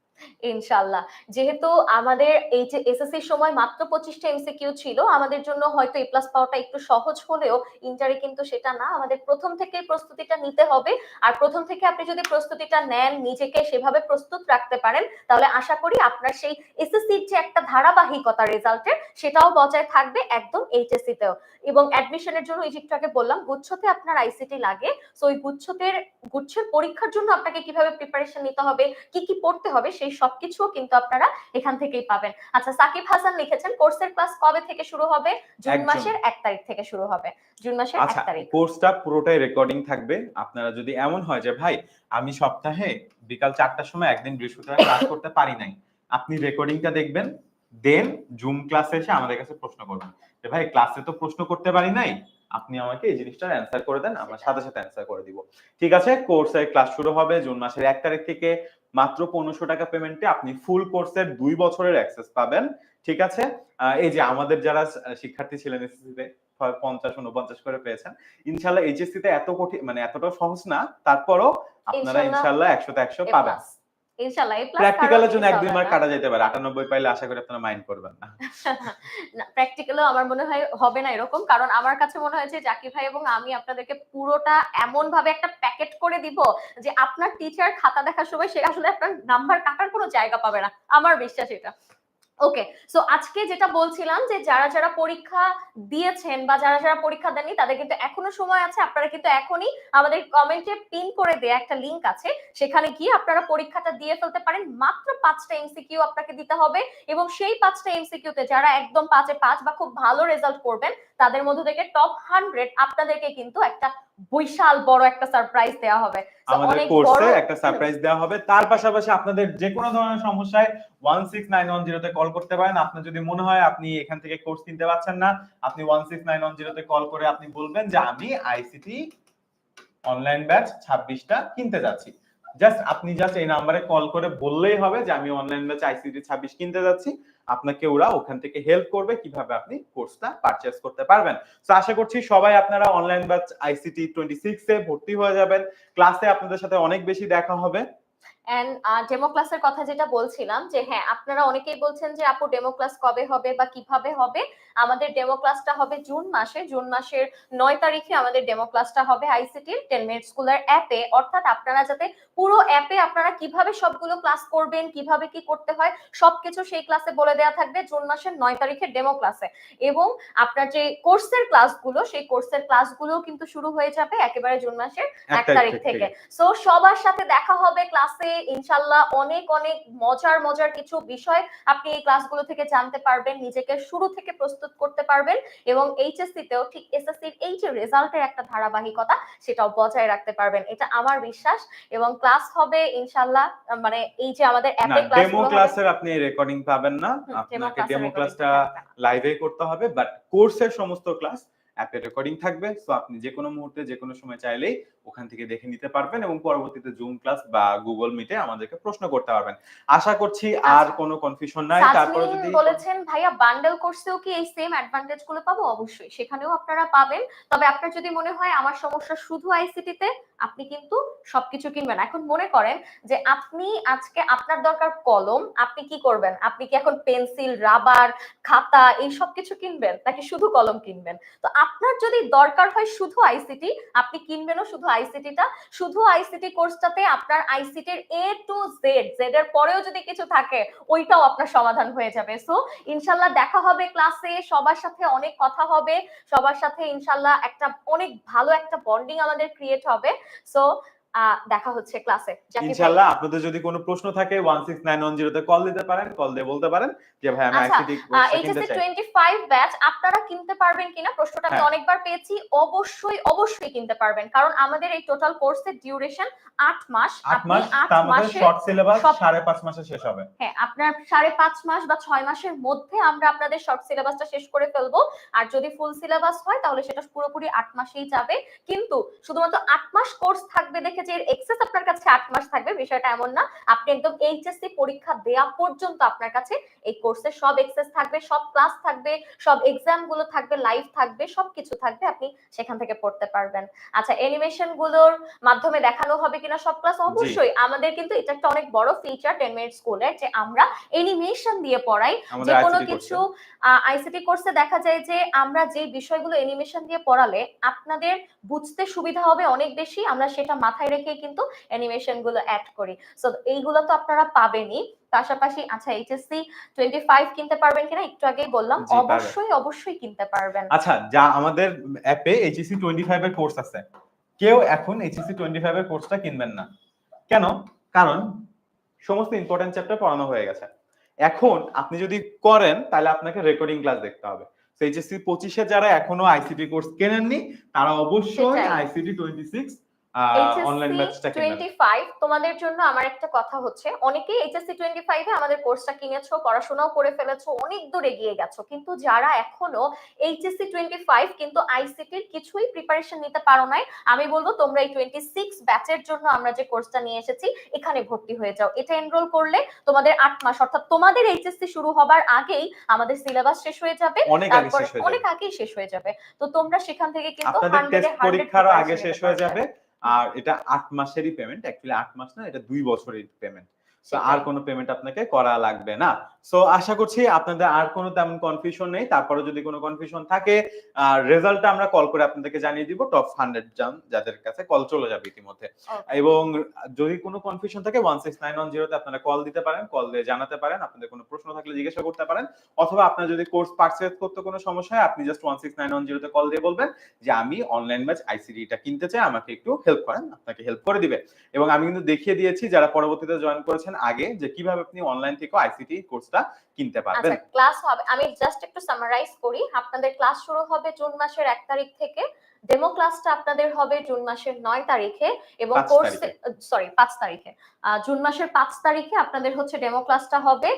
S2: ইনশাআল্লাহ। যেহেতু আমাদের এই যে এসএসসির সময় মাত্র 25টা এমসিকিউ ছিল, আমাদের জন্য হয়তো এ প্লাস পাওয়াটা একটু সহজ হলেও ইন্টারে কিন্তু সেটা না। আমাদের প্রথম থেকেই প্রস্তুতিটা নিতে হবে। আর প্রথম থেকে আপনি যদি প্রস্তুতিটা নেন, নিজেকে সেভাবে প্রস্তুত রাখতে পারেন, তাহলে আশা করি আপনার সেই এসএসসির যে একটা ধারাবাহিকতা রেজাল্টের সেটাও বজায় থাকবে একদম এইচএসসি তেও। এবং অ্যাডমিশনের জন্য এই যে একটু আগে বললাম গুচ্ছতে আপনার আইসিটি লাগে। সো ওই গুচ্ছের পরীক্ষার জন্য আপনাকে কিভাবে প্রিপারেশন নিতে হবে, কি কি পড়তে হবে সেই সবকিছুও কিন্তু আপনারা এখান থেকেই পাবেন। আচ্ছা সাকিব হাসান লিখেছেন কোর্সের ক্লাস কবে থেকে শুরু হবে? জুন
S1: একদম।
S2: মাসের ১ তারিখ থেকে শুরু হবে। জুন মাসের ১
S1: আচ্ছা,
S2: তারিখ।
S1: কোর্সটা পুরোটাই রেকর্ডিং থাকবে। আপনারা যদি এমন হয় যে ভাই আমি সপ্তাহে বিকাল ৪টার সময় একদিন বৃহস্পতিবার ক্লাস করতে পারি নাই, আপনি রেকর্ডিংটা দেখবেন, দেন জুম ক্লাসে এসে আমাদের কাছে প্রশ্ন করবেন যে ভাই ক্লাসে তো প্রশ্ন করতে পারি নাই, আপনি আমাকে এই জিনিসটার অ্যান্সার করে দেন, আমরা সাথে সাথে অ্যান্সার করে দিব। ঠিক আছে? কোর্সের ক্লাস শুরু হবে জুন মাসের ১ তারিখ থেকে। মাত্র ১৫০০ টাকা পেমেন্টে আপনি ফুল কোর্সের ২ বছরের অ্যাক্সেস পাবেন। ঠিক আছে? এই যে আমাদের যারা শিক্ষার্থী ছিলেন এসএসসি তে ৫০ ৪৯ করে পেয়েছেন। ইনশাআল্লাহ এইচএসসি তে এত কঠিন মানে এতটাও সহজ না। তারপরও আপনারা ইনশাআল্লাহ ১০০ তে ১০০
S2: এ
S1: পাবেন।
S2: প্লাস। ইনশাআল্লাহ এ প্লাস কারণ
S1: প্র্যাকটিক্যালের জন্য
S2: মিস
S1: ১-২
S2: হবে
S1: মার্ক
S2: না।
S1: কাটা যেতে পারে। ৯৮ পাইলে আশা করি আপনারা মাইন্ড করবেন না।
S2: না প্র্যাকটিক্যালও আমার মনে হয় হবে না এরকম, কারণ আমার কাছে মনে হয় যে জাকির ভাই এবং আমি আপনাদেরকে পুরোটা এমন ভাবে একটা প্যাকেট করে দিব যে আপনার টিচার খাতা দেখার সময় সে আসলে আপনার নাম্বার কাটার কোনো জায়গা পাবে না, আমার বিশ্বাস এটা। ওকে, সো আজকে যেটা বলছিলাম যে যারা যারা পরীক্ষা দিয়েছেন বা যারা যারা পরীক্ষা দেননি তাদের কিন্তু এখনো সময় আছে। আপনারা কিন্তু এখনই আমাদের কমেন্টে পিন করে দেয়া একটা লিংক আছে, সেখানে গিয়ে আপনারা পরীক্ষাটা দিয়ে ফেলতে পারেন। মাত্র ৫টা এমসিকিউ আপনাকে দিতে হবে এবং সেই ৫টা এমসিকিউ তে যারা একদম ৫ এ ৫ বা খুব ভালো রেজাল্ট করবেন তাদের মধ্য থেকে টপ 100 আপনাদেরকে কিন্তু একটা বিশাল বড় একটা সারপ্রাইজ দেওয়া হবে।
S1: আমাদের
S2: অনেক বড়
S1: কোর্সে একটা সারপ্রাইজ দেওয়া হবে। তার পাশাপাশি আপনাদের যে কোনো ধরনের সমস্যায় 16910 তে কল করতে পারেন। আপনার যদি মনে হয় আপনি এখান থেকে কোর্স কিনতে পারছেন না, আপনি 16910 তে কল করে আপনি বলবেন যে আমি আইসিটি অনলাইন ব্যাচ 26টা কিনতে যাচ্ছি। আপনি এই নাম্বারে কল করে বললেই হবে যে আমি অনলাইন ব্যাচ আইসিটি 26 কিনতে যাচ্ছি। আপনাকে ওরা ওখান থেকে হেল্প করবে কিভাবে আপনি কোর্সটা পারচেজ করতে পারবেন। সো আশা করছি সবাই আপনারা অনলাইন ব্যাচ আইসিটি 26 এ ভর্তি হয়ে যাবেন। ক্লাসে আপনাদের সাথে অনেক বেশি দেখা হবে।
S2: এন্ড ডেমো ক্লাসের কথা যেটা বলছিলাম যে হ্যাঁ আপনারা অনেকেই বলছেন যে আপু ডেমো ক্লাস কবে হবে বা কিভাবে হবে। আমাদের ডেমো ক্লাসটা হবে জুন মাসের ৯ তারিখে আমাদের ডেমো ক্লাসটা হবে আইসিটির 10 মিনিট স্কুলের অ্যাপে। অর্থাৎ আপনারা যাতে পুরো অ্যাপে আপনারা কিভাবে সবগুলো ক্লাস করবেন, কিভাবে কি করতে হয় সবকিছু সেই ক্লাসে বলে দেওয়া থাকবে জুন মাসের ৯ তারিখের ডেমো ক্লাসে। এবং আপনার যে কোর্সের ক্লাসগুলো সেই কোর্সের ক্লাসগুলো কিন্তু শুরু হয়ে যাবে একেবারে জুন মাসের ১ তারিখ থেকে। সো সবার সাথে দেখা হবে ক্লাসে ইনশাআল্লাহ। অনেক অনেক মজার কিছু বিষয় আপনি এই ক্লাসগুলো থেকে জানতে পারবেন, নিজেকে শুরু থেকে প্রস্তুত করতে পারবেন এবং এইচএসসি তেও ঠিক এসএসসির এই যে রেজাল্টের একটা ধারাবাহিকতা সেটাও বজায় রাখতে পারবেন, এটা আমার বিশ্বাস। এবং ক্লাস হবে ইনশাআল্লাহ, মানে এই যে আমাদের অ্যাপে
S1: ডেমো ক্লাসের আপনি রেকর্ডিং পাবেন না, আপনাকে ডেমো ক্লাসটা লাইভে করতে হবে, বাট কোর্সের সমস্ত ক্লাস অ্যাপে রেকর্ডিং থাকবে, সো আপনি যে কোনো মুহূর্তে যে কোনো সময় চাইলেই ওখান থেকে দেখে নিতে পারবেন এবং পরবর্তীতে জুম ক্লাস বা গুগল মিটে আমাদেরকে প্রশ্ন করতে পারবেন। আশা করছি আর
S2: আচ্ছা,
S1: কোনো কনফিউশন নাই। তারপরে
S2: সাজমিন
S1: যদি
S2: বলেছেন ভাইয়া বান্ডেল কোর্সেও কি এই সেম অ্যাডভান্টেজ গুলো পাবো? অবশ্যই সেখানেও আপনারা পাবেন। তবে আপনার যদি মনে হয় আমার সমস্যা শুধু আইসিটি তে, আপনি কিন্তু সবকিছু কিনবেন। এখন মনে করেন যে আপনি আজকে আপনার দরকার কলম, আপনি কি করবেন? আপনি কি এখন পেন্সিল, রাবার, খাতা এই সব কিছু কিনবেন নাকি শুধু কলম কিনবেন? তো আপনার যদি দরকার হয় শুধু আইসিটি, আপনি কিনবেনও শুধু আইসিটিটা। শুধু আইসিটি কোর্সটাতে আপনার আইসিটির এ টু জেড, জেড এর পরেও যদি কিছু থাকে ওইটাও আপনার সমাধান হয়ে যাবে। সো ইনশাল্লাহ দেখা হবে ক্লাসে, সবার সাথে অনেক কথা হবে, সবার সাথে ইনশাল্লাহ একটা অনেক ভালো একটা বন্ডিং আমাদের ক্রিয়েট হবে। সো দেখা হচ্ছে ক্লাসে। জাকির ভাই,
S1: ইনশাআল্লাহ আপনাদের যদি কোনো প্রশ্ন থাকে 16910 তে কল দিতে পারেন, কল দিয়ে বলতে পারেন যে ভাই আমি
S2: আচ্ছা,
S1: আইসিটি কোর্সটা কিনতে
S2: এইচএসসি
S1: চাই।
S2: 25 ব্যাচ আপনারা কিনতে পারবেন কিনা প্রশ্নটা আমি
S1: হ্যাঁ,
S2: অনেকবার পেয়েছি। অবশ্যই অবশ্যই কিনতে পারবেন, কারণ আমাদের এই টোটাল কোর্সের ডিউরেশন 8 মাস।
S1: 8
S2: আপনি
S1: মাস,
S2: 8
S1: তার মধ্যে
S2: মাসে
S1: শর্ট সিলেবাস
S2: সব,
S1: 5.5 মাসে শেষ হবে।
S2: হ্যাঁ, আপনার 5.5 মাস বা 6 মাসের মধ্যে আমরা আপনাদের শর্ট সিলেবাসটা শেষ করে ফেলবো। আর যদি ফুল সিলেবাস হয় তাহলে সেটা পুরোপুরি 8 মাসেই যাবে। কিন্তু শুধুমাত্র 8 মাস কোর্স থাকবে দেখে যে এর এক্সেস আপনার কাছে 8 মাস থাকবে, বিষয়টা এমন না। আপনি একদম এইচএসসি পরীক্ষা দেয়া পর্যন্ত আপনার কাছে এই কোর্সের সব এক্সেস থাকবে, সব ক্লাস থাকবে, সব এক্সাম গুলো থাকবে, লাইভ থাকবে, সবকিছু থাকবে, আপনি সেখান থেকে পড়তে পারবেন। আচ্ছা, অ্যানিমেশন গুলোর মাধ্যমে দেখানো হবে কিনা সব ক্লাস?
S1: জি,
S2: অবশ্যই। আমাদের কিন্তু এটা একটা অনেক বড় ফিচার 10 মিনিট স্কুলের, যে আমরা অ্যানিমেশন দিয়ে পড়াই। যে
S1: আমাদের
S2: কোনো
S1: আইসিটি
S2: কিছু
S1: কোর্সে।
S2: আইসিটি কোর্সে দেখা যায় যে আমরা যে বিষয়গুলো অ্যানিমেশন দিয়ে পড়ালে আপনাদের বুঝতে সুবিধা হবে অনেক বেশি, আমরা সেটা মাথায় রেখেই কিন্তু অ্যানিমেশন গুলো অ্যাড করি। সো এইগুলো তো আপনারা পাবেনই। পাশাপাশি আচ্ছা, এইচএসসি 25 কিনতে পারবেন কিনা একটু আগেই বললাম,
S1: জি, পারবেন।
S2: অবশ্যই অবশ্যই কিনতে পারবেন।
S1: আচ্ছা, যা আমাদের অ্যাপে এইচএসসি 25 এর কোর্স আছে। কেউ এখন এইচএসসি 25 এর কোর্সটা কিনবেন না। কেন? কারণ সমস্ত ইম্পর্টেন্ট চ্যাপ্টার পড়ানো হয়ে গেছে। এখন আপনি যদি করেন তাহলে আপনাকে রেকর্ডিং ক্লাস দেখতে হবে। তো এইচএসসি 25 এ যারা এখনো আইসিটি কোর্স কেনেননি তারা অবশ্যই
S2: সেটাই।
S1: আইসিটি 26 অনলাইন
S2: এইচএসসি
S1: ব্যাচটা কিনবেন।
S2: 25 তোমাদের জন্য আমার একটা কথা হচ্ছে, অনেকেই এইচএসসি 25 এ আমাদের কোর্সটা কিনেছো, পড়াশোনাও করে ফেলেছো, অনেক দূর এগিয়ে গেছো, কিন্তু যারা এখনো এইচএসসি 25 কিন্তু আইসিটির কিছুই প্রিপারেশন নিতে পারো নাই, আমি বলবো তোমরা এই 26 ব্যাচের জন্য আমরা যে কোর্সটা নিয়ে এসেছি এখানে ভর্তি হয়ে যাও। এটা এনরোল করলে তোমাদের 8 মাস, অর্থাৎ তোমাদের এইচএসসি শুরু হবার আগেই আমাদের সিলেবাস শেষ হয়ে যাবে,
S1: অনেক আগে
S2: তারপর
S1: শেষ হয়ে
S2: অনেক
S1: যাবে।
S2: আগেই শেষ হয়ে যাবে। তো তোমরা সেখান থেকে কিন্তু
S1: আপনাদের
S2: 100
S1: টেস্ট
S2: এ 100
S1: পরীক্ষারও আগে
S2: প্রিপারেশন
S1: শেষ
S2: নিতে
S1: হয়ে
S2: পারবে।
S1: যাবে। আর এটা 8 মাসেরই পেমেন্ট। অ্যাকচুয়ালি 8 মাস না, এটা 2 বছরের পেমেন্ট। তো আর
S2: সেটাই।
S1: কোনো পেমেন্ট আপনাকে করা লাগবে না। সো আশা করছি আপনাদের আর কোনো তেমন কনফিউশন নেই। তারপরে যদি কোনো কনফিউশন থাকে রেজাল্টটা আমরা কল করে আপনাদেরকে জানিয়ে দিব। টপ 100 জন যাদের কাছে কল চলে যাবে ইতিমধ্যে।
S2: ওকে।
S1: এবং যদি কোনো কনফিউশন থাকে 16910 তে আপনারা কল দিতে পারেন। কল দিয়ে জানাতে পারেন। আপনাদের কোনো প্রশ্ন থাকলে জিজ্ঞাসা করতে পারেন। অথবা আপনার যদি কোর্স পারচেজ করতে কোনো সমস্যা হয় আপনি জাস্ট 16910 তে কল দিয়ে বলবেন যে আমি অনলাইন ব্যাচ আইসিটিটা কিনতে চাই, আমাকে একটু হেল্প করেন। আপনাকে হেল্প করে দিবে। এবং আমি কিন্তু দেখিয়ে দিয়েছি যারা পরবর্তীতে জয়েন করেছেন আগে যে কিভাবে আপনি অনলাইন থেকে আইসিটি কোর্সটা কিনতে পারবেন।
S2: আচ্ছা, ক্লাস হবে, আমি জাস্ট একটু সামারাইজ করি। আপনাদের ক্লাস শুরু হবে জুন মাসের 1 তারিখ থেকে। ডেমো ক্লাসটা আপনাদের হবে জুন মাসের 9 তারিখে এবং
S1: 5
S2: কোর্সে,
S1: তারিখে।
S2: সরি 5 তারিখে। জুন মাসের 5 তারিখে আপনাদের হচ্ছে ডেমো ক্লাসটা হবে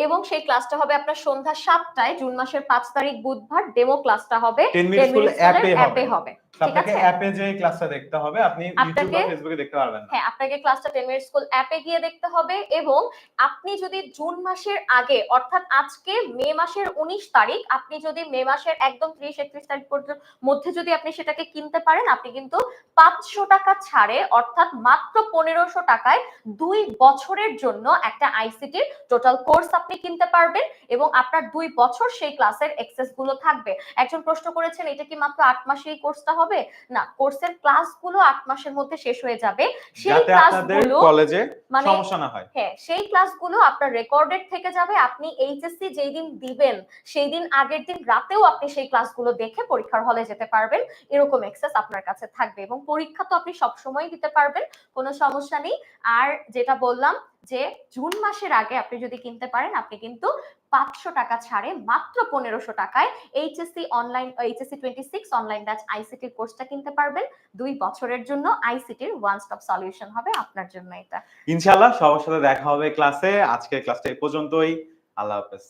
S2: এবং সেই ক্লাসটা হবে আপনার সন্ধ্যা 7টায়। জুন মাসের 5 তারিখ বুধবার ডেমো ক্লাসটা হবে
S1: 10 মিনিট
S2: 10
S1: স্কুল
S2: মিনিট স্কুলের
S1: অ্যাপে হবে।
S2: অ্যাপে হবে।
S1: তো
S2: ঠিক
S1: আপনাকে
S2: আছে?
S1: অ্যাপে যে ক্লাসটা দেখতে হবে। আপনি ইউটিউব
S2: আপনাকে,
S1: বা ফেসবুকে দেখতে পারবেন না।
S2: হ্যাঁ, আপনাকে ক্লাসটা 10 মিনিট স্কুল অ্যাপে গিয়ে দেখতে হবে। এবং আপনি যদি জুন মাসের আগে, অর্থাৎ আজকে মে মাসের 19 তারিখ, আপনি যদি মে মাসের একদম 30-31 তারিখ পর্যন্ত মধ্যে যদি আপনি সেটাকে কিনতে পারেন, আপনি কিন্তু 500 টাকা ছাড়ে, অর্থাৎ মাত্র 1500 টাকায় 2 বছরের জন্য একটা আইসিটির টোটাল কোর্স আপনি কিনতে পারবেন এবং আপনার 2 বছর সেই ক্লাসের অ্যাক্সেস গুলো থাকবে। একজন প্রশ্ন করেছেন এটা কি মাত্র 8 মাসেই কোর্সটা হবে? না, কোর্সের ক্লাসগুলো 8 মাসের মধ্যে শেষ হয়ে যাবে। সেই
S1: যাতে আপনাদের
S2: ক্লাসগুলো
S1: কলেজে
S2: মানে,
S1: সমস্যা না হয়।
S2: হ্যাঁ, সেই ক্লাসগুলো আপনার রেকর্ডেড থেকে যাবে। আপনি এইচএসসি যেই দিন দিবেন সেই দিন আগের দিন রাতেও আপনি সেই ক্লাসগুলো দেখে পরীক্ষার হলে যেতে পারবেন। এরকম অ্যাক্সেস আপনার কাছে থাকবে এবং পরীক্ষা তো আপনি সবসময় দিতে পারবেন, কোনো সমস্যা নেই। আর যেটা বললাম যে জুন মাসের আগে আপনি যদি কিনতে পারেন, আপনি কিন্তু 500 টাকা ছাড়ে মাত্র 1500 টাকায় HSC online, HSC 26 online batch ICT কোর্সটা কিনতে পারবেন। 2 বছরের জন্য আইসিটির ওয়ান স্টপ সলিউশন হবে আপনার জন্য এটা।
S1: ইনশাআল্লাহ সবার সাথে দেখা হবে ক্লাসে। আজকের ক্লাসটা এই পর্যন্তই। আল্লাহ হাফেজ।